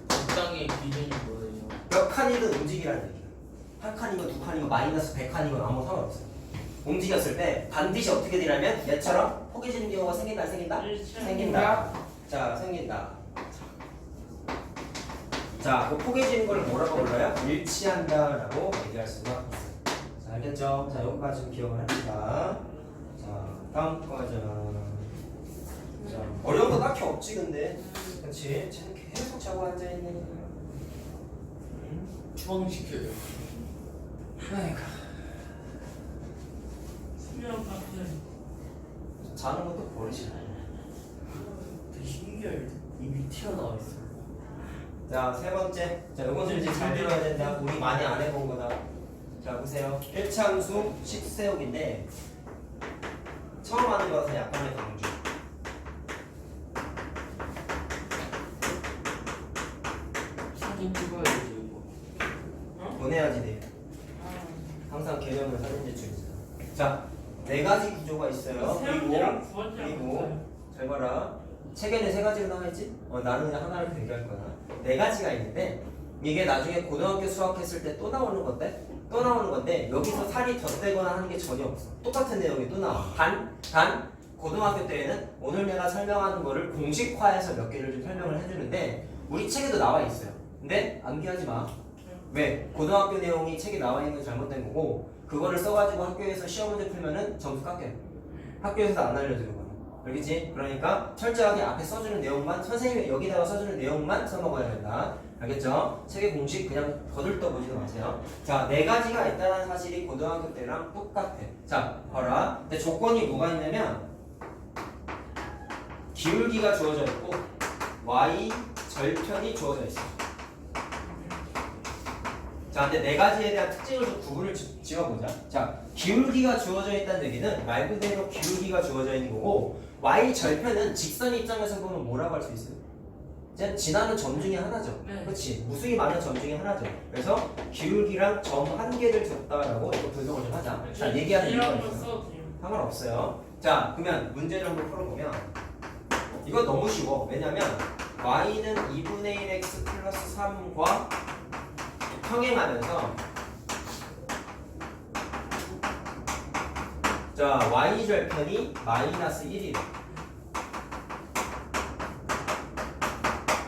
적당히 기준이 뭐예요? 몇 칸이든 움직이라는 얘기야. 한 칸이건 두 칸이건 마이너스 100칸이건 아무 상관없어요. 움직였을 때 반드시 어떻게 되냐면 얘처럼 포개지는 경우가 생긴다 안 생긴다? 일치. 생긴다. 자, 생긴다. 자, 그 포개지는 걸 뭐라고 불러요? 일치한다라고 얘기할 수가 있어요. 자, 알겠죠? 자, 여기까지 좀 기억을 합시다. 자, 다음 거 가자. 자, 어려운 거 딱히 없지 근데. 그렇지? 쟤는 계속 자고 앉아 있는 거야. 추방시켜요. 아이고. 수면 같은. 자는 것도 버리시네. 되게 신기해. 입이 튀어나와 있어. 자, 세 번째. 자, 요건 좀 이제 잘 들어야 된다. 우리 많이 안 해본 거다. 자, 보세요. 1차 함수 식세우기인데 처음 하는 것은 약간의 강조. 사진 찍어야지 이거. 보내야지 돼. 아, 항상 개념을 사진 제출이잖아. 자, 네 가지 구조가 있어요. 세 번째랑 두 번째랑 그리고 없어요. 잘 봐라. 책에는 세 가지로 나와 있지? 나는 그냥 하나를 배교할 거야. 네 가지가 있는데 이게 나중에 고등학교 수학했을 때 또 나오는 건데 여기서 살이 덧대거나 하는 게 전혀 없어. 똑같은 내용이 또 나와. 단 고등학교 때에는 오늘 내가 설명하는 거를 공식화해서 몇 개를 좀 설명을 해주는데 우리 책에도 나와 있어요. 근데 암기하지 마. 왜? 고등학교 내용이 책에 나와 있는 건 잘못된 거고 그거를 써가지고 학교에서 시험 문제 풀면은 점수 깎여요. 학교에서도 안 알려주는 거야. 알겠지? 그러니까 철저하게 앞에 써주는 내용만 선생님이 여기다가 써주는 내용만 써먹어야 된다. 알겠죠? 책의 공식 그냥 거들떠보지도 마세요. 자, 네 가지가 있다는 사실이 고등학교 때랑 똑같아. 자, 봐라. 근데 조건이 뭐가 있냐면 기울기가 주어져 있고 y 절편이 주어져 있어. 자, 근데 네 가지에 대한 특징을 좀 구분을 지어보자. 자, 기울기가 주어져 있다는 얘기는 말 그대로 기울기가 주어져 있는 거고 y 절편은 직선 입장에서 보면 뭐라고 할 수 있어요? 이제 지나는 점 중에 하나죠. 네. 그렇지? 무수히 많은 점 중에 하나죠. 그래서 기울기랑 점 한 개를 줬다라고 이거 분석을 좀 하자. 자, 얘기하는 이유가 이런 거 있어요. 써도 돼요. 상관없어요. 자, 그러면 문제를 한번 풀어보면 이거 너무 쉬워. 왜냐면 y는 2분의 1x 플러스 3과 평행하면서 자, y절편이 마이너스 1이래.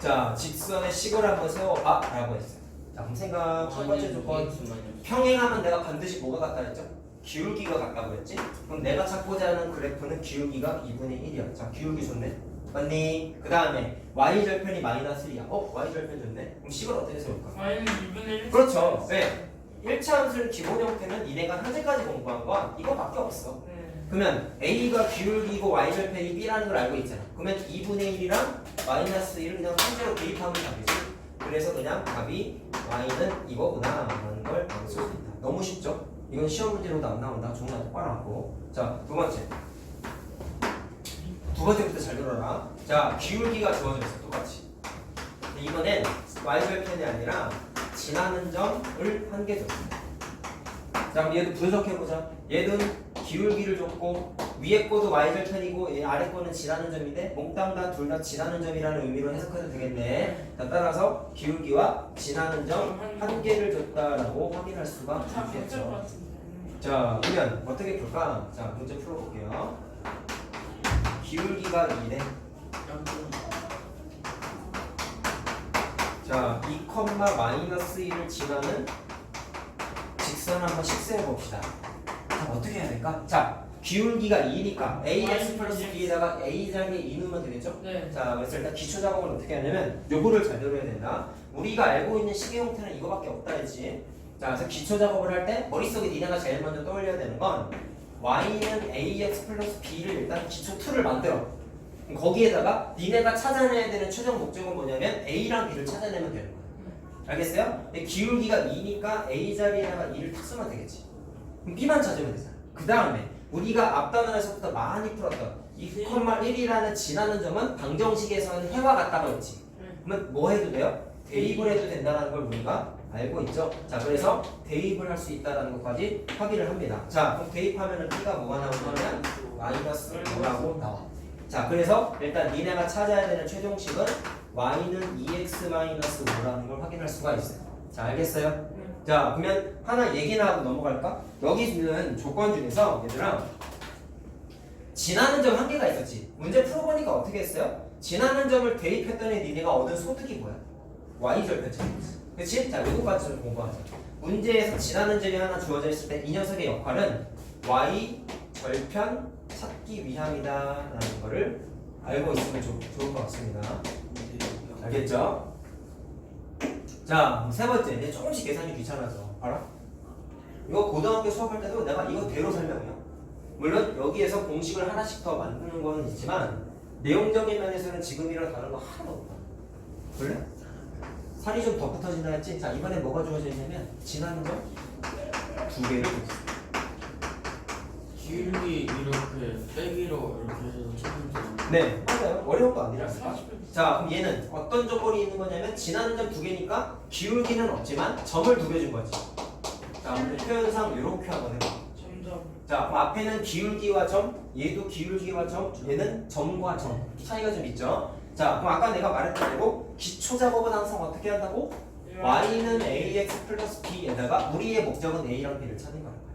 자, 직선의 식을 한번 세워봐 라고 했어요. 자, 그럼 생각 첫 번째 조건 평행하면 내가 반드시 뭐가 같다 했죠? 기울기가 같다고 했지? 그럼 내가 찾고자 하는 그래프는 기울기가 2분의 1이야. 자, 기울기 좋네. 맞니? 그 다음에 y절편이 마이너스 1이야. y절편 좋네. 그럼 식을 어떻게 세울까? y는 2분의 1. 그렇죠. 네. 1차 함수의 기본 형태는 니네가 현재까지 공부한 건 이거밖에 없어. 네. 그러면 a가 기울기고 y절편이 b라는 걸 알고 있잖아. 그러면 2분의 1이랑 마이너스 1을 그냥 한재로 대입하면 답이지. 그래서 그냥 답이 y는 이거구나 라는 걸 알 수 있다. 너무 쉽죠? 이건 시험 문제로도 안 나온다. 종이나 똑바로 하고. 자, 두 번째. 두 번째부터 잘 들어라. 자, 기울기가 주어져 있어. 똑같이. 근데 이번엔 y절편이 아니라 지나는 점을 한 개 줬어. 자, 그럼 얘도 분석해보자. 얘는 기울기를 줬고 위에 거도 y절편이고 얘 아래 거는 지나는 점인데 몽땅 다 둘 다 지나는 점이라는 의미로 해석해도 되겠네. 자, 따라서 기울기와 지나는 점 한 개를 줬다라고 확인할 수가 다 같을 것 있겠죠. 같은데. 자, 그러면 어떻게 풀까? 자, 문제 풀어볼게요. 기울기가 2래. 자, 2, 마이너스 1을 지나는 직선 한번 식세해 봅시다. 자, 어떻게 해야 될까? 자, 기울기가 2니까 ax 플러스 b에다가 a 자리에 2 넣으면 되겠죠? 네. 자, 그래서 일단 기초 작업을 어떻게 하냐면 요거를 잘 들어야 된다. 우리가 알고 있는 식의 형태는 이거밖에 없다 했지. 자, 그래서 기초 작업을 할 때 머릿속에 니네가 제일 먼저 떠올려야 되는 건 y는 ax 플러스 b를 일단 기초 2를 만들어. 거기에다가 니네가 찾아내야 되는 최종 목적은 뭐냐면 a랑 b를 찾아내면 되는 거야. 알겠어요? 근데 기울기가 2니까 a 자리에다가 2를 탁 쓰면 되겠지. 그럼 b만 찾으면 되잖아. 그 다음에 우리가 앞 단원에서부터 많이 풀었던 2,1이라는 지나는 점은 방정식에서는 해와 같다고 했지. 그러면 뭐 해도 돼요? 대입을 해도 된다는 걸 우리가 알고 있죠. 자, 그래서 대입을 할 수 있다는 것까지 확인을 합니다. 자, 그럼 대입하면 b가 뭐가 나오냐면 마이너스 5라고 나와. 자, 그래서 일단 니네가 찾아야 되는 최종식은 y는 2x-5라는 걸 확인할 수가 있어요. 자, 알겠어요? 자, 그러면 하나 얘기나 하고 넘어갈까? 여기 있는 조건 중에서 얘들아 지나는 점 한 개가 있었지. 문제 풀어보니까 어떻게 했어요? 지나는 점을 대입했더니 니네가 얻은 소득이 뭐야? y절편 찾는 거지. 그치? 자, 이거까지 좀 공부하자. 문제에서 지나는 점이 하나 주어져 있을 때 이 녀석의 역할은 y절편 찾기 위함이다 라는 거를 알고 있으면 좋을 것 같습니다. 알겠죠? 자, 세 번째. 이제 조금씩 계산이 귀찮아서 봐라. 이거 고등학교 수업할 때도 내가 이거대로 설명해요. 물론 여기에서 공식을 하나씩 더 만드는 거는 있지만 내용적인 면에서는 지금이랑 다른 거 하나도 없다. 그래? 살이 좀 더 붙어진다 했지? 자, 이번에 뭐가 주어져 있냐면 지나는 점 두 개를 줬어. 기울기 이렇게 빼기로 이렇게 해서 찾으면 네, 맞아요. 어려운 거 아니라니까. 40분. 자, 그럼 얘는 어떤 조건이 있는 거냐면 지나는 점 두 개니까 기울기는 없지만 점을 두 개 준 거지. 자, 오늘 표현상 이렇게 한번 해봐. 점점. 자, 그럼 앞에는 기울기와 점, 얘도 기울기와 점, 얘는 점과 점. 차이가 좀 있죠. 자, 그럼 아까 내가 말했던 대로 기초 작업은 항상 어떻게 한다고? y는 ax 플러스 b에다가 우리의 목적은 a랑 b를 찾는 거란 말이야.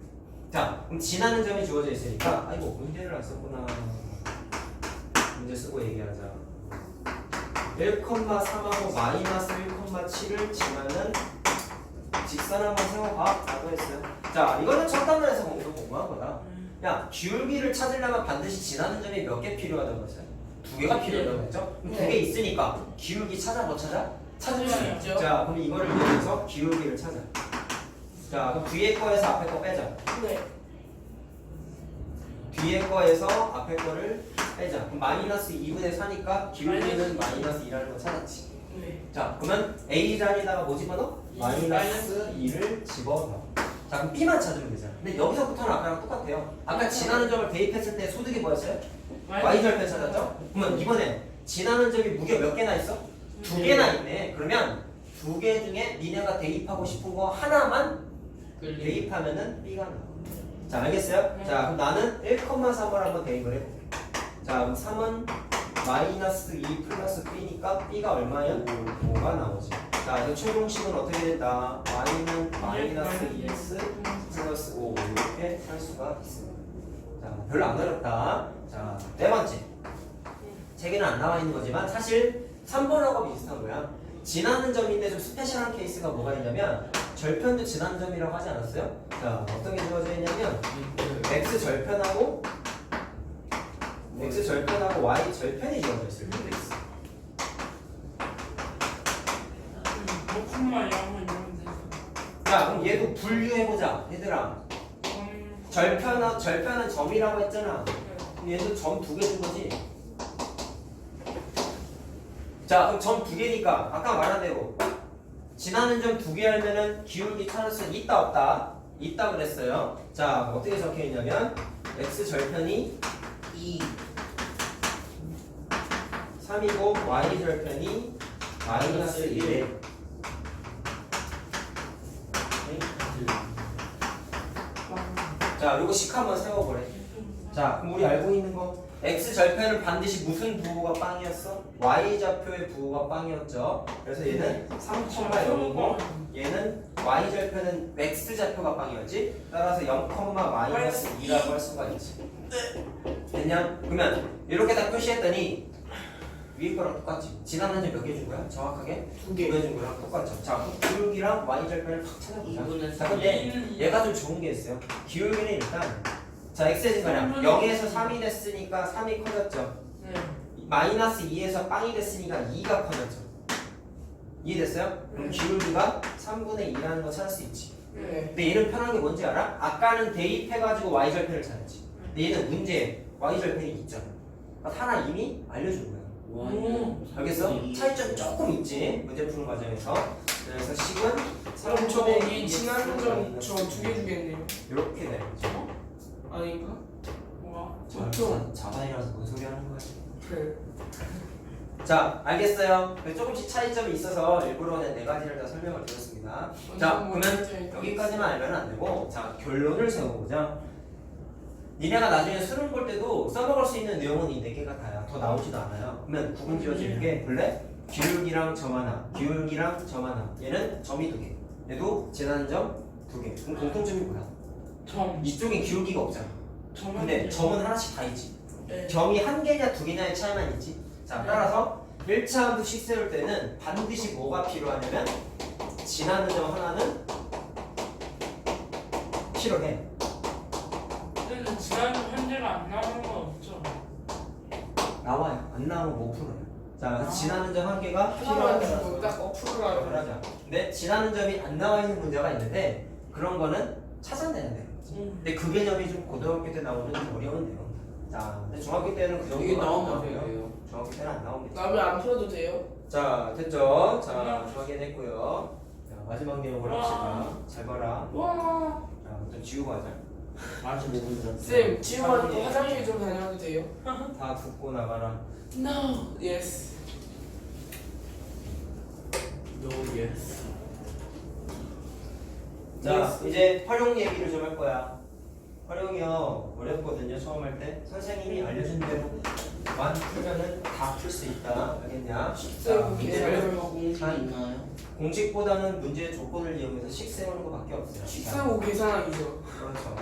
자, 그럼 지나는 점이 주어져 있으니까 아이고 문제를 안 썼구나. 문제 쓰고 얘기하자. 1,3하고 마이너스 1,7을 지나는 직선 한번 세워봐. 라고 했어요. 자, 이거는 첫 단원에서 공부한 거다. 야, 기울기를 찾으려면 반드시 지나는 점이 몇 개 필요하다고 했어요? 두 개가 필요하다고 했죠? 두 개 있으니까 기울기 찾아 못 찾아? 찾을 수 있죠. 자, 그럼 이거를 이용해서 기울기를 찾아. 자, 그럼 뒤에 거에서 앞에 거 빼자. 네. 뒤에 거에서 앞에 거를 빼자. 그럼 마이너스 2분의 4니까 기울기는 마이너스 2라는 거 찾았지. 네. 자, 그러면 A 자리에다가 뭐 집어넣어? 마이너스 2를 집어넣어. 자, 그럼 B만 찾으면 되잖아. 근데 여기서부터는 아까랑 똑같아요. 아까 지나는 점을 대입했을 때 소득이 뭐였어요? Y절편 찾았죠? 그러면 이번에 지나는 점이 무려 몇 개나 있어? 두 개나 있네. 그러면 두 개 중에 니네가 대입하고 싶은 거 하나만 대입하면은 B가 나와. 자, 알겠어요? 자, 그럼 나는 1,3을 한번 대입을 해볼게. 자, 그럼 3은 마이너스 2 플러스 B니까 B가 얼마야? 5가 나오지. 자, 그래서 최종식은 어떻게 된다? Y는 마이너스 2x 플러스 5 이렇게 할 수가 있습니다. 자, 별로 안 어렵다. 자, 네 번째. 책에는 안 나와 있는 거지만 사실 3번하고 비슷한 거야. 지나는 점인데 좀 스페셜한 케이스가 뭐가 있냐면 절편도 지나는 점이라고 하지 않았어요? 자, 어떤 게 주어져 있냐면 x 절편하고 y 절편이 주어져 있을 때도 있어. 목숨만 양은 이러면 되죠. 자, 그럼 얘도 분류해보자, 얘들아. 절편은 점이라고 했잖아. 그럼 얘도 점 두 개 준 거지. 자, 그럼 점 두 개니까 아까 말한 대로 지나는 점 두 개 알면은 기울기 찾을 수 있다 없다? 있다 그랬어요. 자, 어떻게 적혀 있냐면 x 절편이 2 3이고 y 절편이 마이너스 1에 자, 요거 식 한번 세워보래. 자, 그럼 우리 알고 있는 거 x 절편은 반드시 무슨 부호가 빵이었어? y 좌표의 부호가 빵이었죠. 그래서 얘는 3,0이고 얘는 y 절편은 x 좌표가 빵이었지. 따라서 0, 마이너스 2라고 할 수가 있지. 됐냐? 그러면 이렇게 다 표시했더니 위에 거랑 똑같지. 지나는 점 몇 개 준 거야? 정확하게? 두 개 준 거랑 똑같죠. 자, 그럼 기울기랑 y 절편을 확 찾아보자. 자, 근데 얘가 좀 좋은 게 있어요. 기울기는 일단 자, x의 증가량 0에서 3이 됐으니까 3이 커졌죠. 네. 마이너스 2에서 빵이 됐으니까 2가 커졌죠. 이해됐어요? 그럼 기울기가 3분의 2라는 거 찾을 수 있지. 네. 근데 얘는 편한 게 뭔지 알아? 아까는 대입해가지고 y절편을 찾았지. 근데 얘는 문제에 y절편이 있잖아. 그러니까 하나 이미 알려준 거야. 알겠어? 차이점이 조금 있지. 문제 푸는 과정에서. 그래서 식은 그럼 저거 3분의 이 2x 지나는 점 마이너스 저 두 개 주겠네요. 이렇게 되죠. 아닌가? 뭐야? 좀. 자반이라서 뭔 소리 하는 거야? 그래. 자, 알겠어요. 조금씩 차이점이 있어서 일부러 네 가지를 다 설명을 드렸습니다. 자, 그러면 여기까지만 알면 안 되고, 자, 결론을 세워보자. 니네가 나중에 수능 볼 때도 써먹을 수 있는 내용은 이 네 개가 다야. 더 나오지도 않아요. 그러면 구분 지어줄게. 볼래? 기울기랑 점 하나, 기울기랑 점 하나. 얘는 점이 두 개. 얘도 지나는 점 두 개. 그럼 공통점이 뭐야? 점. 이쪽엔 기울기가 없잖아. 근데 점은 하나씩 다 있지. 네. 점이 한 개냐 두 개냐의 차이만 있지. 자, 따라서 1차 함수씩 세울 때는 반드시 뭐가 필요하냐면 지나는 점 하나는 필요해. 근데 지난주 현재가 안 나오는 건 없죠. 나와요. 안 나오면 못 풀어요. 자, 지나는 점 한 개가 하나만 필요하다. 주고 딱 어플을 하자. 근데 지나는 점이 안 나와 있는 문제가 있는데 그런 거는 찾아내야 돼요. 근데 그 개념이 좀 고등학교 때 나오는 좀 어려운 내용. 자, 근데 중학교 때는 그 이게 정도가 나오면 나와요. 돼요. 중학교 때는 안 나옵니다. 나면 안 풀어도 돼요? 자, 됐죠? 자, 확인했고요. 자, 마지막 내용을 합시다. 잘 봐라. 와. 자, 좀 지우고 하자. 아직 못 들었어요. 쌤 지금 하니까 화장실 좀 다녀도 돼요? 다 듣고 나가라. No. Yes. No yes. 자, 이제 활용 얘기를 좀 할 거야. 활용이요 어렵거든요. 처음 할 때 선생님이 알려준 대로만 풀면은 다 풀 수 있다. 알겠냐? 자, 문제를 공식이 있나요? 공식보다는 문제의 조건을 이용해서 식 세우는 것밖에 없어요. 식세고 계산하기죠. 그렇죠.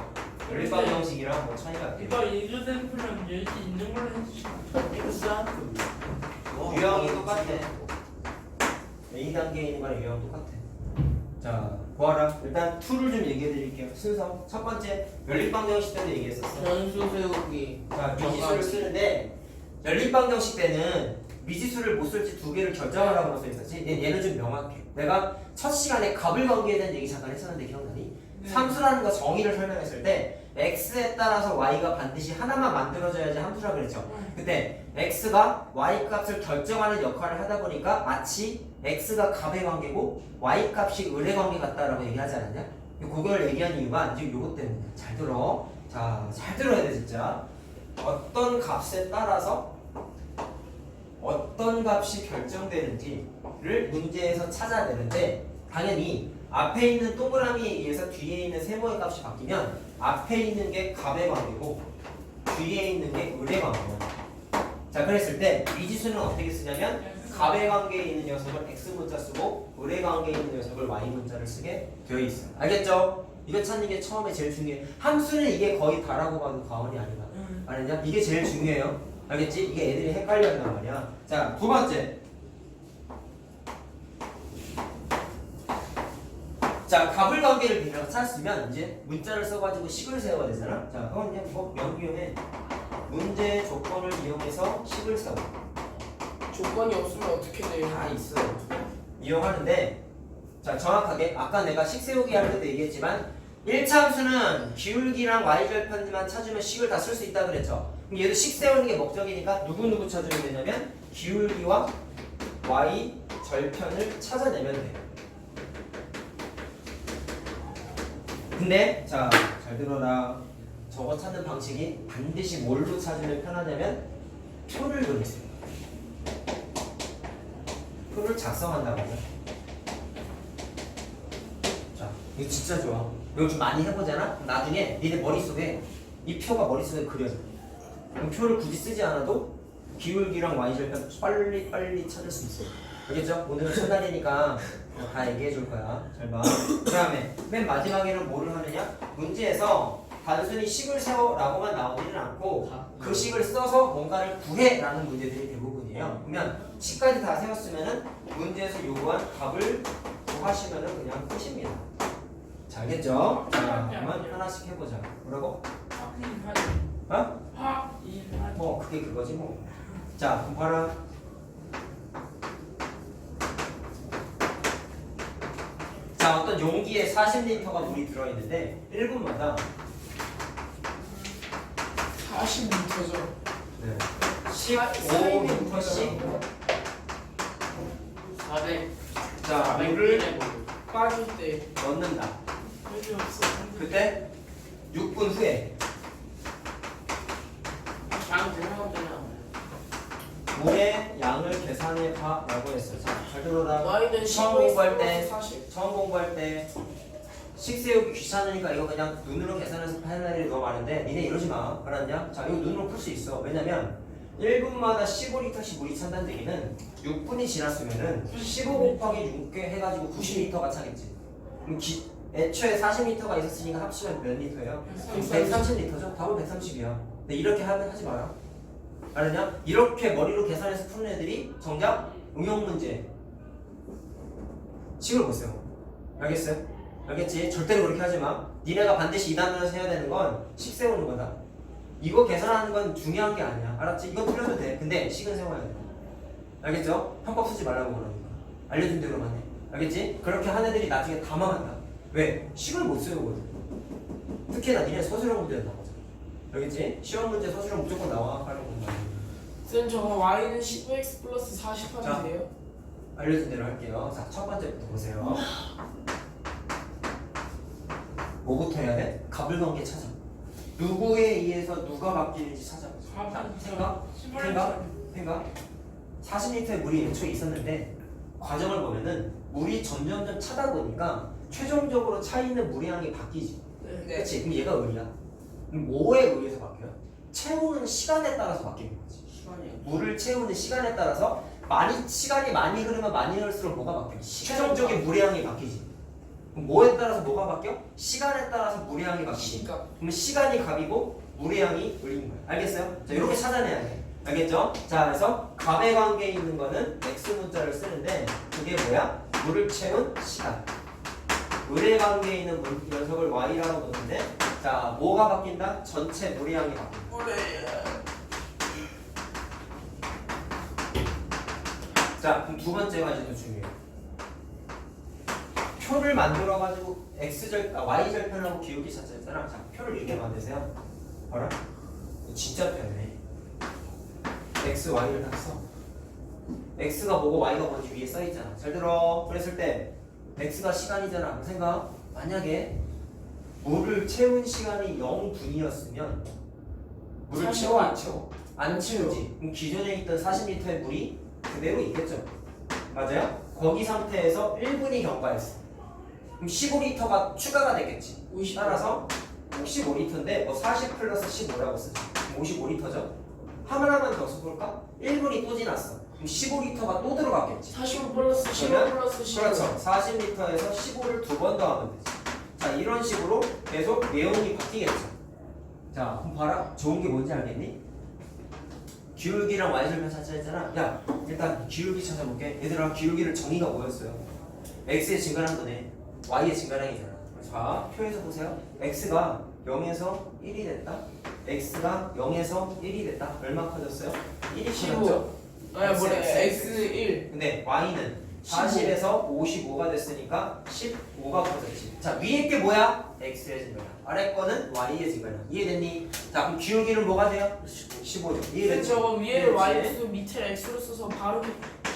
연립방 형식이랑 뭐 차이가 없겠죠. 이거 이주된 풀은 여기 있는 걸로 해주시면 이거 쓰안 유형이 똑같아. A 단계에 있는 거랑 유형 똑같아. 자, 보아라. 일단 툴을 좀 얘기해 드릴게요. 순서. 첫 번째, 연립방 형식 때도 얘기했었어. 변수 세우기. 자, 미지수를 쓰는데 연립방 형식 때는 미지수를 못 쓸지 두 개를 결정하라고 써 있었지. 얘는 좀 명확해. 내가 첫 시간에 값을 관계에 대한 얘기 잠깐 했었는데 기억나니? 함수라는 거 정의를 설명했을 때 x에 따라서 y가 반드시 하나만 만들어져야지 함수라 그랬죠. 근데 x가 y 값을 결정하는 역할을 하다 보니까 마치 x가 값의 관계고 y 값이 을의 관계 같다라고 얘기하지 않았냐? 그걸 얘기한 이유가 이제 요것 때문이야. 잘 들어. 자, 잘 들어야 돼 진짜. 어떤 값에 따라서 어떤 값이 결정되는지를 문제에서 찾아내는데 당연히 앞에 있는 동그라미에 의해서 뒤에 있는 세모의 값이 바뀌면 앞에 있는 게 값의 관계고 뒤에 있는 게 을의 관계야. 자, 그랬을 때 미지수는 어떻게 쓰냐면 값의 관계에 있는 녀석을 x 문자 쓰고 을의 관계에 있는 녀석을 y 문자를 쓰게 되어 있어요. 알겠죠? 이거 찾는 게 처음에 제일 중요해. 함수는 이게 거의 다라고 봐도 과언이 아니다. 알았냐? 이게 제일 중요해요. 알겠지? 이게 애들이 헷갈렸단 말이야. 자, 두 번째. 자, 값을 관계를 내가 찾았으면 이제 문자를 써가지고 식을 세워야 되잖아. 자, 그건 그냥 뭐 명기용해. 문제 조건을 이용해서 식을 세워. 조건이 없으면 어떻게 돼요? 다 있어요. 이용하는데, 자, 정확하게 아까 내가 식 세우기 할 때도 얘기했지만 1차 함수는 기울기랑 y절편만 찾으면 식을 다 쓸 수 있다 그랬죠. 그럼 얘도 식 세우는 게 목적이니까 누구 찾으면 되냐면 기울기와 y절편을 찾아내면 돼요. 근데 자, 잘 들어라. 저거 찾는 방식이 반드시 뭘로 찾으면 편하냐면 표를 그리세요. 표를 작성한다고 하죠. 자, 이거 진짜 좋아. 이거 좀 많이 해보잖아? 나중에 니네 머릿속에 이 표가 머릿속에 그려져. 그럼 표를 굳이 쓰지 않아도 기울기랑 y절편 빨리 찾을 수 있어. 알겠죠? 오늘은 첫날이니까 다 얘기해 줄 거야. 잘 봐. 그 다음에 맨 마지막에는 뭐를 하느냐? 문제에서 단순히 식을 세워라고만 나오지는 않고 그 식을 써서 뭔가를 구해라는 문제들이 대부분이에요. 그러면 식까지 다 세웠으면은 문제에서 요구한 값을 구하시면은 그냥 끝입니다. 자, 알겠죠? 자, 그러면 하나씩 해보자. 뭐라고? 확인하지. 어? 확인하지. 그게 그거지 뭐. 자, 그럼 봐라. 자, 어떤 용기에 40리터가 물이 들어있는데 1분마다 40m죠. 15리터씩 400. 자, 물을 빠질 때 넣는다. 여기 없어. 그때 6분 후에 장 대상은 되냐? 물의 양을 계산해 봐라고 했어. 자, 잘 들어라. y는 처음 공부할 때 40. 처음 공부할 때 식 세우기 귀찮으니까 이거 그냥 눈으로 계산해서 하는 애들이 너무 많은데 니네 이러지 마. 알았냐? 자, 이거 눈으로 풀 수 있어. 왜냐면 1분마다 15리터씩 물이 찬다는 얘기는 6분이 지났으면은 15 곱하기 6개 해가지고 90리터가 차겠지. 그럼 애초에 40리터가 있었으니까 합치면 몇 리터예요? 130리터죠? 답은 130이야. 근데 이렇게 하면 하지 마라. 알았냐? 이렇게 머리로 계산해서 푸는 애들이 정작 응용 문제 식을 못 세워. 알겠어요? 알겠지? 절대로 그렇게 하지 마. 니네가 반드시 2단원에서 해야 되는 건 식 세우는 거다. 이거 계산하는 건 중요한 게 아니야. 알았지? 이건 풀려도 돼. 근데 식은 세워야 돼. 알겠죠? 편법 쓰지 말라고 그러니까. 알려준 대로만 해. 알겠지? 그렇게 한 애들이 나중에 다 망한다. 왜? 식을 못 세우거든. 특히나 니네 서술형 문제는 나오잖아. 알겠지? 시험 문제 서술형 무조건 나와. 하는 건가. 쌤 저거 y는 15x 플러스 40 자. 하면 돼요? 알려준 대로 할게요. 자, 첫 번째부터 보세요. 뭐부터 해야 돼? 값을 관계 찾아. 누구에 의해서 누가 바뀌는지 찾아보자. 자, 생각. 40리터의 물이 애초에 있었는데 과정을 보면은 물이 점점점 차다 보니까 최종적으로 차 있는 물의 양이 바뀌지. 네. 그렇지? 그럼 얘가 을이야. 그럼 뭐에 의해서 바뀌어요? 채우는 시간에 따라서 바뀌는 거지. 시간이 물을 채우는 시간에 따라서 시간이 많이 흐르면 많이 흐를수록 뭐가 바뀌어? 최종적인 물의 양이 바뀌지. 그럼 뭐에 따라서 뭐가 바뀌어? 시간에 따라서 물의 양이 바뀌지. 시간. 그럼 시간이 값이고 물의 양이 을인 거야. 알겠어요? 자, 이렇게 찾아내야 돼. 알겠죠? 자, 그래서 값의 관계에 있는 거는 x 문자를 쓰는데 그게 뭐야? 물을 채운 시간. 을의 관계에 있는 녀석을 y라고 놓는데 자, 뭐가 바뀐다? 전체 물의 양이 바뀐다. 자, 그럼 두 번째가 이제 더 중요해요. 표를 만들어가지고 y절편하고 기울기 찾았잖아. 자, 표를 이렇게 만드세요. 봐라. 진짜 편해. x, y를 딱 써. x가 뭐고 y가 뭔지 위에 써있잖아. 잘 들어. 그랬을 때 x가 시간이잖아. 그 생각. 만약에 물을 채운 시간이 0분이었으면 물을 채워 안 채워? 안 채우지. 그럼 기존에 있던 40리터의 물이 그대로 있겠죠. 맞아요? 거기 상태에서 1분이 경과했어. 그럼 15리터가 추가가 되겠지. 50. 따라서 55리터인데 뭐 40 플러스 15라고 쓰지. 그럼 55리터죠. 하나만 더 써볼까? 1분이 또 지났어. 그럼 15리터가 또 들어갔겠지. 45 플러스 15 그러면 플러스 15. 그렇죠. 40리터에서 15를 두 번 더 하면 되지. 자, 이런 식으로 계속 내용이 바뀌겠죠. 자, 그럼 봐라. 좋은 게 뭔지 알겠니? 기울기랑 y절편 찾자 했잖아. 야, 일단 기울기 찾아볼게. 얘들아, 기울기를 정의가 뭐였어요? x의 증가량 거네. y의 증가량이잖아. 자, 표에서 보세요. x가 0에서 1이 됐다. x가 0에서 1이 됐다. 얼마 커졌어요? 1이 커졌죠. 아니 뭐래 X, x1. 근데 y는 40에서 55가 됐으니까 15가 커졌지. 자, 위에 게 뭐야? x의 증가량. 아래 거는 y의 증가량. 이해됐니? 자, 그럼 기울기는 뭐가 돼요? 15죠. 쌤 이해됐지? 저거 위에 이해됐지? y수 밑에 x로 써서 바로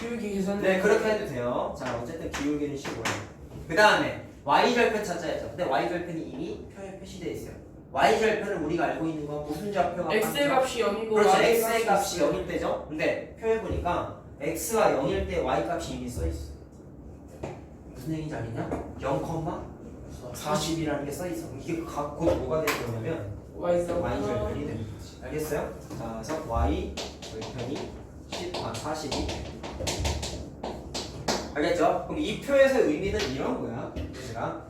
기울기 계산. 네, 그렇게 해도 돼요. 자, 어쨌든 기울기는 15예요. 그 다음에 y절편 찾자 했죠. 근데 y절편이 이미 표에 표시되어 있어요. y절편을 우리가 알고 있는 건 무슨 좌표가 x의 값이 0이고 그렇죠. y의 x의 값이 있어요. 0일 때죠. 근데 표에 보니까 x가 0일 때 y 값이 이미 써있어. 무슨 얘기인지 알겠냐? 0,40이라는 게 써있어. 이게 곧 뭐가 되는 거냐면 y절편이 되는 거지. 알겠어요? 자, 그래서 y절편이 40이 알겠죠? 그럼 이 표에서 의미는 이런 거야. 얘들아,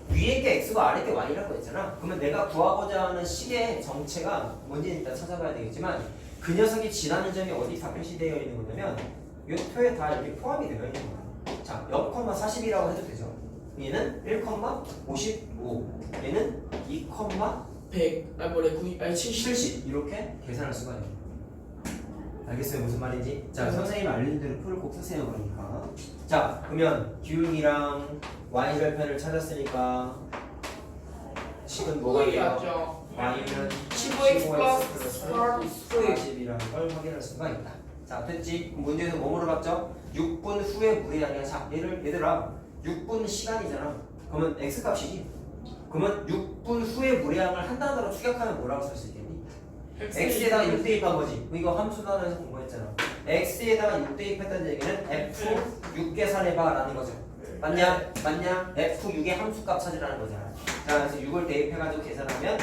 위에 게 x고 아래 게 y라고 했잖아. 그러면 내가 구하고자 하는 식의 정체가 뭔지 일단 찾아봐야 되겠지만 그 녀석이 지나는 점이 어디 다 표시되어 있는 거냐면 이 표에 다 이렇게 포함이 되어 있는 거야. 자, 0,40이라고 해도 되죠. 얘는 1,55, 얘는 100. 아니 뭐래 90. 아니 70. 70 이렇게 계산할 수가 있는 거야. 알겠어요? 무슨 말인지? 자, 선생님이 알려준 대로 표를 꼭 쓰세요. 그러니까 자, 그러면 기울기랑 y절편을 찾았으니까 식은 뭐가 돼요? 보이죠. y는 15x 플러스 40이라는 걸 확인할 수가 있다. 자, 됐지? 그럼 문제에서 뭐 물어봤죠? 6분 후에 물의 양이야. 자, 얘들아 6분 시간이잖아. 그러면 x값이지. 그러면 6분 후에 물의 양을 한 단어로 추격하면 뭐라고 쓸 수 있겠니? x에다가 6 대입한 거지. 이거 함수 단어에서 공부했잖아. x에다가 6 대입했다는 얘기는 f 6 계산해봐 라는 거죠. 맞냐? 맞냐? f 6의 함수값 찾으라는 거잖아. 자, 그래서 6을 대입해가지고 계산하면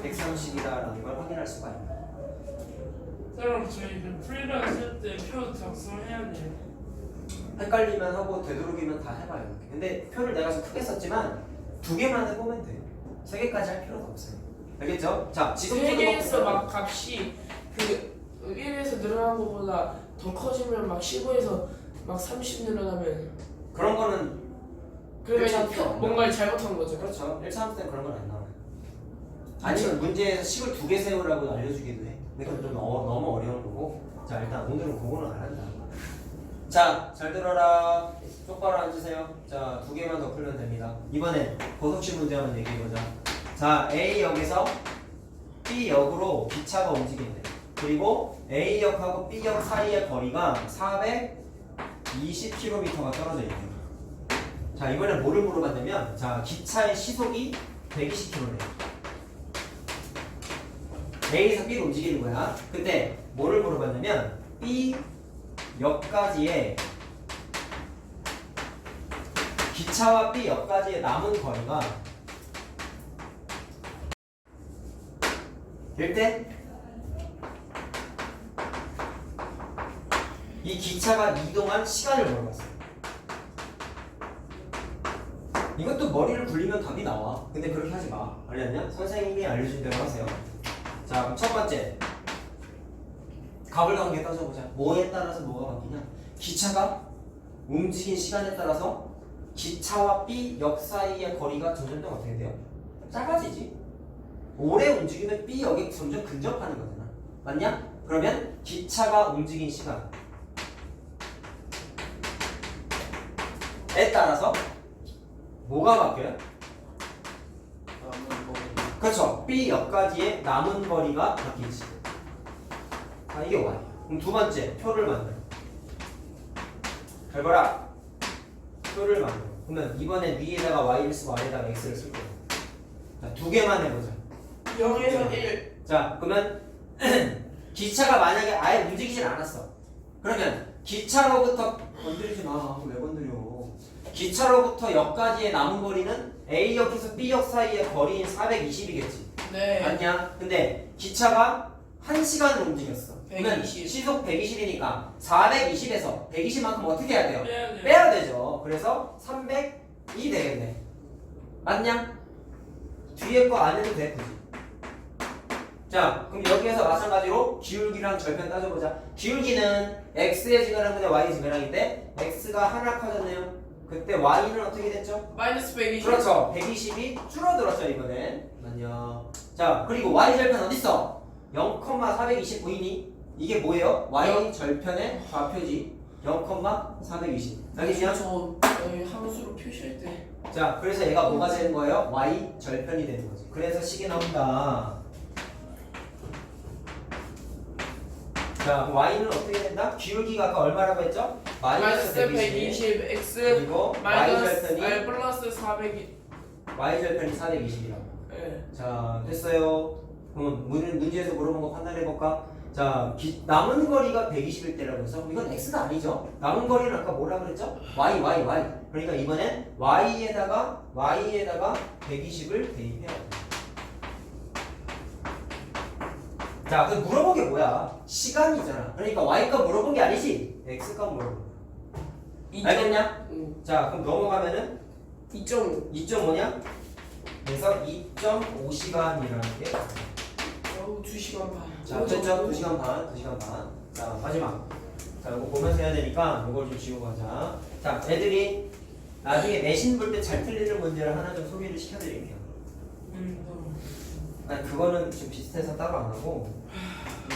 130이다 라는 걸 확인할 수가 있다. 그럼 저희 그 프리랜서 쓸때 표 작성해야 돼요. 헷갈리면 하고 되도록이면 다 해봐요. 이렇게. 근데 표를 내가 좀 크게 썼지만 2개만 해보면 돼요. 3개까지 할 필요가 없어요. 알겠죠? 자, 지금 세계에서 막 값이 그 1에서 늘어난 것보다 더 커지면 막 15에서 막 30 늘어나면 그런 거는 그러면 그렇죠. 그냥 뭔가를 잘못한 거죠. 그렇죠. 1차 함수 때는 그런 건 안 나와요. 아니면 문제에서 식을 2개 세우라고 알려주기도 해. 근데 그건 좀 너무 어려운 거고. 자, 일단 오늘은 그거는 안 한다. 자, 잘 들어라. 똑바로 앉으세요. 자, 2개만 더 풀면 됩니다. 이번엔 고속식 문제 한번 얘기해보자. 자, A역에서 B역으로 기차가 움직인대. 그리고 A역하고 B역 사이의 거리가 420km가 떨어져 있대요. 자, 이번엔 뭐를 물어봤냐면, 자, 기차의 시속이 120km래. A에서 B로 움직이는 거야. 근데 뭐를 물어봤냐면, B역까지의 기차와 B역까지의 남은 거리가 일때 이 기차가 이동한 시간을 물어봤어요. 이것도 머리를 굴리면 답이 나와. 근데 그렇게 하지 마. 알겠냐? 선생님이 알려준 대로 하세요. 자, 그럼 첫 번째 가불관계 따져보자. 뭐에 따라서 뭐가 바뀌냐? 기차가 움직인 시간에 따라서 기차와 B역 사이의 거리가 점점 어떻게 돼요? 작아지지. 오래 움직이면 B역이 점점 근접하는 거잖아. 맞냐? 그러면 기차가 움직인 시간에 따라서 뭐가 바뀌어요? 그렇죠. B역까지의 남은 거리가 바뀌지. 아, 이게 Y. 그럼 두 번째 표를 만들어. 잘 봐라. 표를 만들어. 그러면 이번엔 위에다가 Y를 쓰고 아래에다가 X를 쓸 거야. 자, 2개만 해보자. 0에서 1. 자, 그러면 기차가 만약에 아예 움직이질 않았어. 그러면 기차로부터 건드리지 마. 왜 건드려? 기차로부터 역까지의 남은 거리는 A역에서 B역 사이의 거리인 420이겠지. 네. 맞냐? 근데 기차가 1시간을 움직였어. 그러면 120. 시속 120이니까 420에서 120만큼 어떻게 해야 돼요? 빼야 돼. 빼야 되죠. 그래서 300이 되겠네. 맞냐? 뒤에 거 안 해도 돼, 굳이. 자, 그럼 여기에서 마찬가지로 기울기랑 절편 따져보자. 기울기는 x의 지가랑분의 y의 지가랑인데 x가 하나 커졌네요. 그때 y는 어떻게 됐죠? 마이너스 120. 그렇죠. 120이 줄어들었죠, 이번엔. 맞냐? 자, 그리고 y 절편 어딨어? 0,420 이게 뭐예요? y 절편의 좌표지. 0,420. 알겠냐? 저 함수로 표시할 때. 자, 그래서 얘가 뭐가 되는 거예요? y 절편이 되는 거지. 그래서 식이 나온다. 자, y는 어떻게 된다? 기울기가 아까 얼마라고 했죠? 마이너스 120 x 그리고 y 마이너스 절편이 플러스 400. y 절편이 420이라고. 네. 자, 됐어요. 그럼 문제에서 물어본 거 판단해 볼까? 자, 남은 거리가 120일 때라고 해서 이건 x가 아니죠. 남은 거리는 아까 뭐라 그랬죠? y. 그러니까 이번엔 y에다가 120을 대입해야 돼. 자, 그 물어본 게 뭐야? 시간이잖아. 그러니까 y값 물어본 게 아니지. x값 물어본 거야. 알겠냐? 자, 그럼 넘어가면은 2.5. 2.5냐? 그래서 2.5시간이라는 게. 2시간 반. 자, 됐죠? 2시간 반. 자, 마지막. 자, 이거 보면서 해야 되니까 이걸 좀 지우고 하자. 자, 애들이 나중에 내신 볼 때 잘 틀리는 문제를 하나 좀 소개를 시켜드릴게요. 아니, 그거는 좀 비슷해서 따로 안 하고.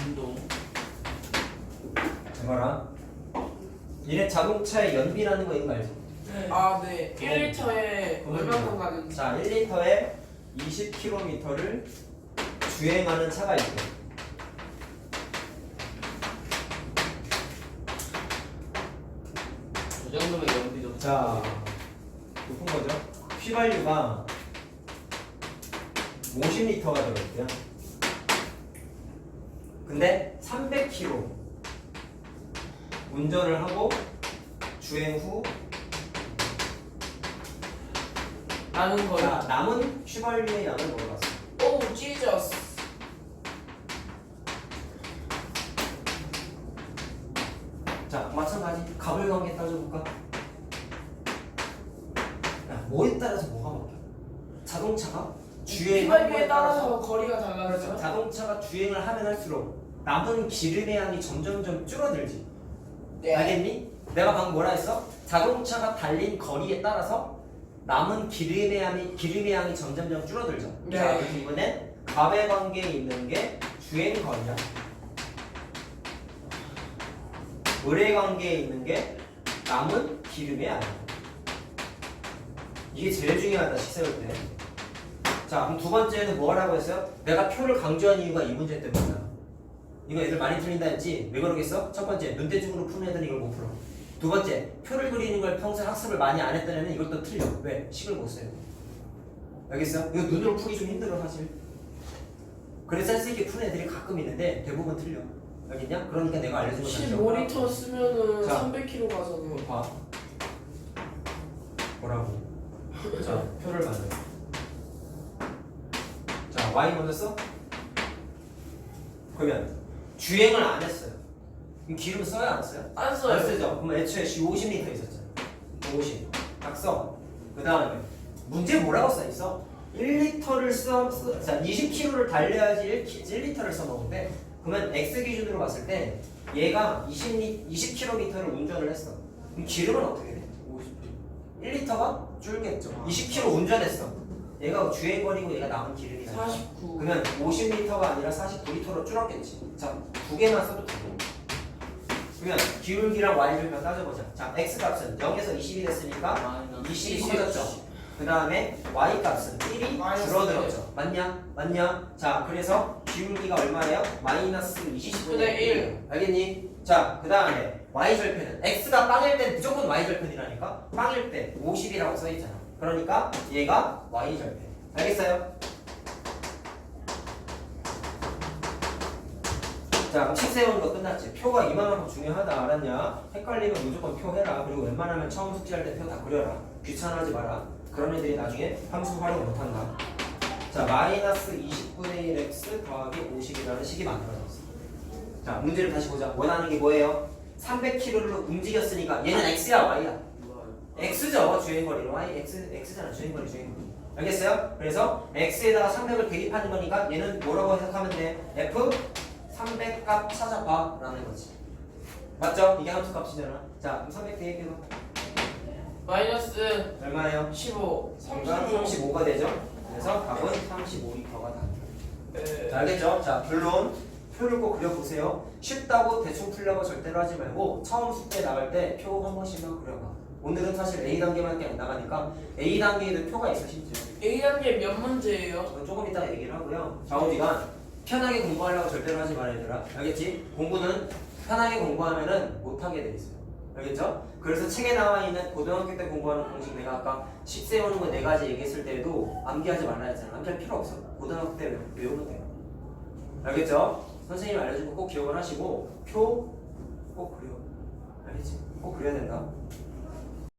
운동. 잘 봐라. 얘네 자동차의 연비라는 거 이거 알지? 네. 아, 네. 1리터에 얼마큼 가는지. 자, 1리터에 20km를 주행하는 차가 있대. 그 정도면 연비도. 자, 높은 거죠? 휘발유가 50리터가 들어있대요. 근데 300km 운전을 하고 주행 후 나는 거리. 자, 남은 휘발유의 양을 물어봤어. 오, 지저스. 자, 마찬가지 값을 관계 따져볼까? 야, 뭐에 따라서 뭐가 바뀌어? 자동차가 주행 휘발유에 따라서 거리가 달라지죠. 자동차가 주행을 하면 할수록 남은 기름의 양이 점점점 줄어들지. 네. 알겠니? 내가 방금 뭐라 했어? 자동차가 달린 거리에 따라서 남은 기름의 양이 점점점 줄어들죠. 네. 자, 그래서 이번엔 값의 관계에 있는 게 주행 거리야. 을의 관계에 있는 게 남은 기름의 양이야. 이게 제일 중요하다, 식 세울 때. 자, 그럼 두 번째는 뭐라고 했어요? 내가 표를 강조한 이유가 이 문제 때문이야. 이거 애들 많이 틀린다 했지? 왜 그러겠어? 첫 번째, 눈대중으로 푸는 애들은 이걸 못 풀어. 두 번째, 표를 그리는 걸 평소에 학습을 많이 안 했던 애는 이걸 또 틀려. 왜? 식을 못 써요. 알겠어? 이거 눈으로 풀기 좀 힘들어, 사실. 그래서 센스 있게 푸는 애들이 가끔 있는데 대부분 틀려. 알겠냐? 그러니까 내가 알려준 거 15리터 쓰면은 자. 300kg 가잖아. 봐. 뭐라고? 자, 표를 만들어. 자, Y 먼저 써? 그러면 주행을 안 했어요. 그럼 기름 써야 안 써요? 안 안 써요. 쓰죠. 그럼 애초에 50리터 있었잖아. 50. 딱 써. 그 다음에 문제 뭐라고 써 있어? 1리터를 자, 20km를 달려야지 1리터를 써먹는데 그러면 X 기준으로 봤을 때 얘가 20km를 운전을 했어. 그럼 기름은 어떻게 돼? 1리터가 줄겠죠. 20km 운전했어. 얘가 주행거리고 얘가 남은 기름이 49. 그러면 50리터가 아니라 49리터로 줄었겠지. 자, 두 개만 써도 되고. 그러면 기울기랑 Y절편 따져보자. 자, X 값은 0에서 20이 됐으니까 20이 커졌죠. 그 다음에 Y 값은 1이 줄어들었죠. 맞냐? 맞냐? 자, 그래서 기울기가 얼마예요? 마이너스 20분의 1. 알겠니? 자, 그 다음에 Y절편은 X가 빵일 때 무조건 Y절편이라니까? 빵일 때 50이라고 써있잖아. 그러니까 얘가 Y절편. 알겠어요? 자, 그럼 식 세우는 거 끝났지. 표가 이만큼 중요하다 알았냐? 헷갈리면 무조건 표 해라. 그리고 웬만하면 처음 숙지할 때 표 다 그려라. 귀찮아하지 마라. 그런 애들이 나중에 함수 활용 못한다. 자, 마이너스 20분의 1x 더하기 50이라는 식이 만들어졌어. 자, 문제를 다시 보자. 원하는 게 뭐예요? 300km를 움직였으니까 얘는 x야 y야? x죠. 주행거리로 y x잖아. 주행거리. 알겠어요? 그래서 x에다가 300을 대입하는 거니까 얘는 뭐라고 해석하면 돼? f 300 값 찾아봐 라는 거지. 맞죠? 이게 함수 값이잖아. 자, 그럼 300 대입해봐. 마이너스 얼마예요? 15. 35가 되죠? 그래서 답은 35리터가 다. 네. 자, 알겠죠? 자, 결론 표를 꼭 그려보세요. 쉽다고 대충 풀려고 절대로 하지 말고 처음 숙제 나갈 때 표 한 번씩만 그려봐. 오늘은 사실 A단계밖에 안 나가니까 A단계에도 표가 있어 심지어. A단계 몇 문제예요? 그건 조금 이따 얘기를 하고요. 좌우지간 편하게 공부하려고 절대로 하지 말아야 되라. 알겠지? 공부는 편하게 공부하면은 못하게 돼 있어요. 알겠죠? 그래서 책에 나와 있는 고등학교 때 공부하는 공식 내가 아까 식 세우는 거 4가지 얘기했을 때도 암기하지 말라 했잖아. 암기할 필요 없어. 고등학교 때 외우면 돼요. 알겠죠? 선생님이 알려준 거 꼭 기억을 하시고 표 꼭 그려. 알겠지? 꼭 그려야 된다.